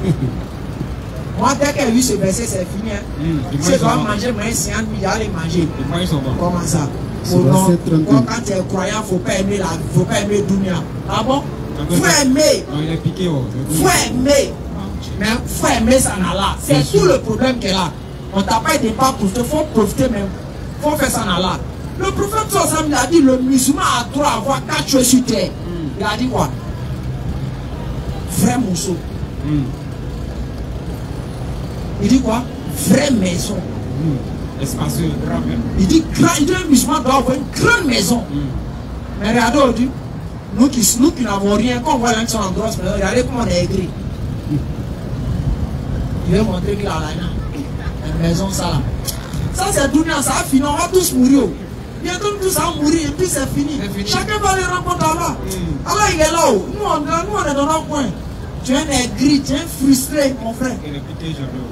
Moi, dès qu'elle a vu ce verset, c'est fini. Si tu dois manger, moi, c'est un milliard de manger. Comment ça? Quand tu es croyant, il ne faut pas aimer dunya. Ah bon? Faut aimer. Faut aimer. Mais faut aimer ça en Allah. C'est tout le problème qu'elle a. On t'a pas aidé pas profiter. Il faut profiter même. Il faut faire ça en Allah. Le prophète Sossam a dit le musulman a droit à avoir 4 choses sur terre. Il a dit quoi? Vrai mousseau. Il dit quoi? Vraie maison. Espacieux, grand même. Il dit un musulman doit avoir une grande maison. Mais regardez aujourd'hui. Nous qui n'avons rien, quand on voit l'un qui sont en grosse maison, regardez comment on est aigri. Je vais montrer qu'il a la maison, ça là. Ça c'est dunya, ça a fini, on va tous mourir. Bientôt nous tous allons mourir et puis c'est fini. Chacun va les rencontrer là. Allah il est là-haut. Nous on est dans notre coin. Tu es un aigri, tu es frustré, mon frère.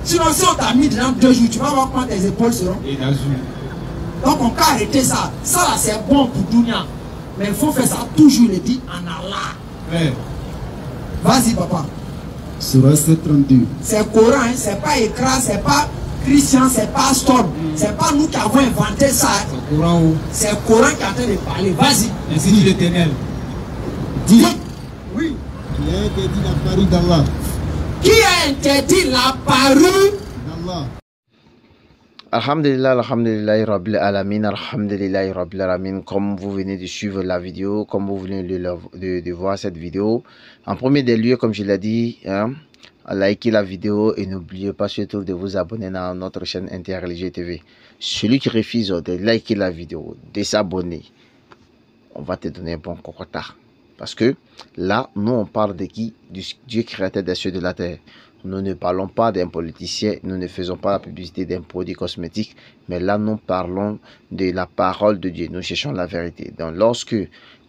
Sinon si on t'a mis dedans 2 jours, tu vas voir comment tes épaules seront. Donc on peut arrêter ça. Ça là c'est bon pour dunya. Mais il faut faire ça toujours, il dit en Allah. Vas-y, papa. Sur verset 32. C'est Coran, hein, c'est pas écran, c'est pas Christian, c'est pas Storm. C'est pas nous qui avons inventé ça. C'est Coran. C'est Coran qui est en train de parler. Vas-y. Ainsi dit l'Éternel. Dis. Oui. Qui a interdit la parole d'Allah. Qui a interdit la parole d'Allah. Alhamdulillah, alhamdulillah, rabbil alamin, alhamdulillah, rabbil alamin. Comme vous venez de suivre la vidéo, comme vous venez de voir cette vidéo, en premier des lieux, comme je l'ai dit, hein, likez la vidéo et n'oubliez pas surtout de vous abonner à notre chaîne Interreligieux TV. Celui qui refuse de liker la vidéo, de s'abonner, on va te donner un bon cocotat. Parce que là, nous on parle de qui? Du Dieu créateur des cieux et de la terre. Nous ne parlons pas d'un politicien, nous ne faisons pas la publicité d'un produit cosmétique, mais là nous parlons de la parole de Dieu, nous cherchons la vérité. Donc lorsque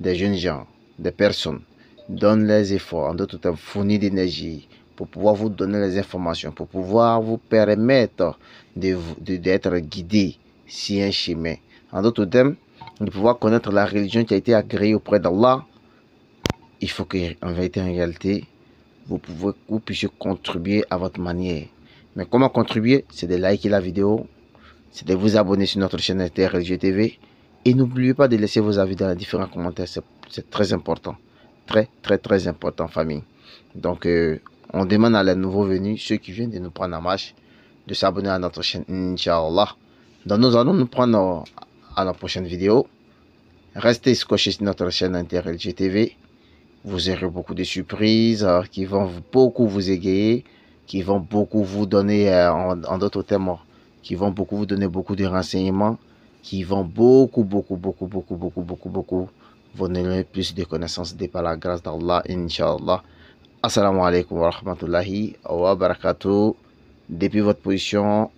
des jeunes gens, des personnes donnent les efforts, en d'autres termes fournissent d'énergie pour pouvoir vous donner les informations, pour pouvoir vous permettre d'être guidé sur un chemin, en d'autres termes, de pouvoir connaître la religion qui a été agréée auprès d'Allah, il faut qu'en vérité, en réalité, vous puissiez contribuer à votre manière. Mais comment contribuer? C'est de liker la vidéo, c'est de vous abonner sur notre chaîne Interreligieux TV et n'oubliez pas de laisser vos avis dans les différents commentaires. C'est très important, très important, famille. Donc on demande à les nouveaux venus, ceux qui viennent de nous prendre en marche, de s'abonner à notre chaîne, Inch'Allah. Donc nous allons nous prendre à la prochaine vidéo. Restez scotchés sur notre chaîne Interreligieux TV. Vous aurez beaucoup de surprises qui vont beaucoup vous égayer, qui vont beaucoup vous donner, en d'autres termes, qui vont beaucoup vous donner beaucoup de renseignements, qui vont beaucoup vous donner plus de connaissances par la grâce d'Allah, Inch'Allah. Assalamu alaikum wa rahmatullahi wa barakatuh. Depuis votre position,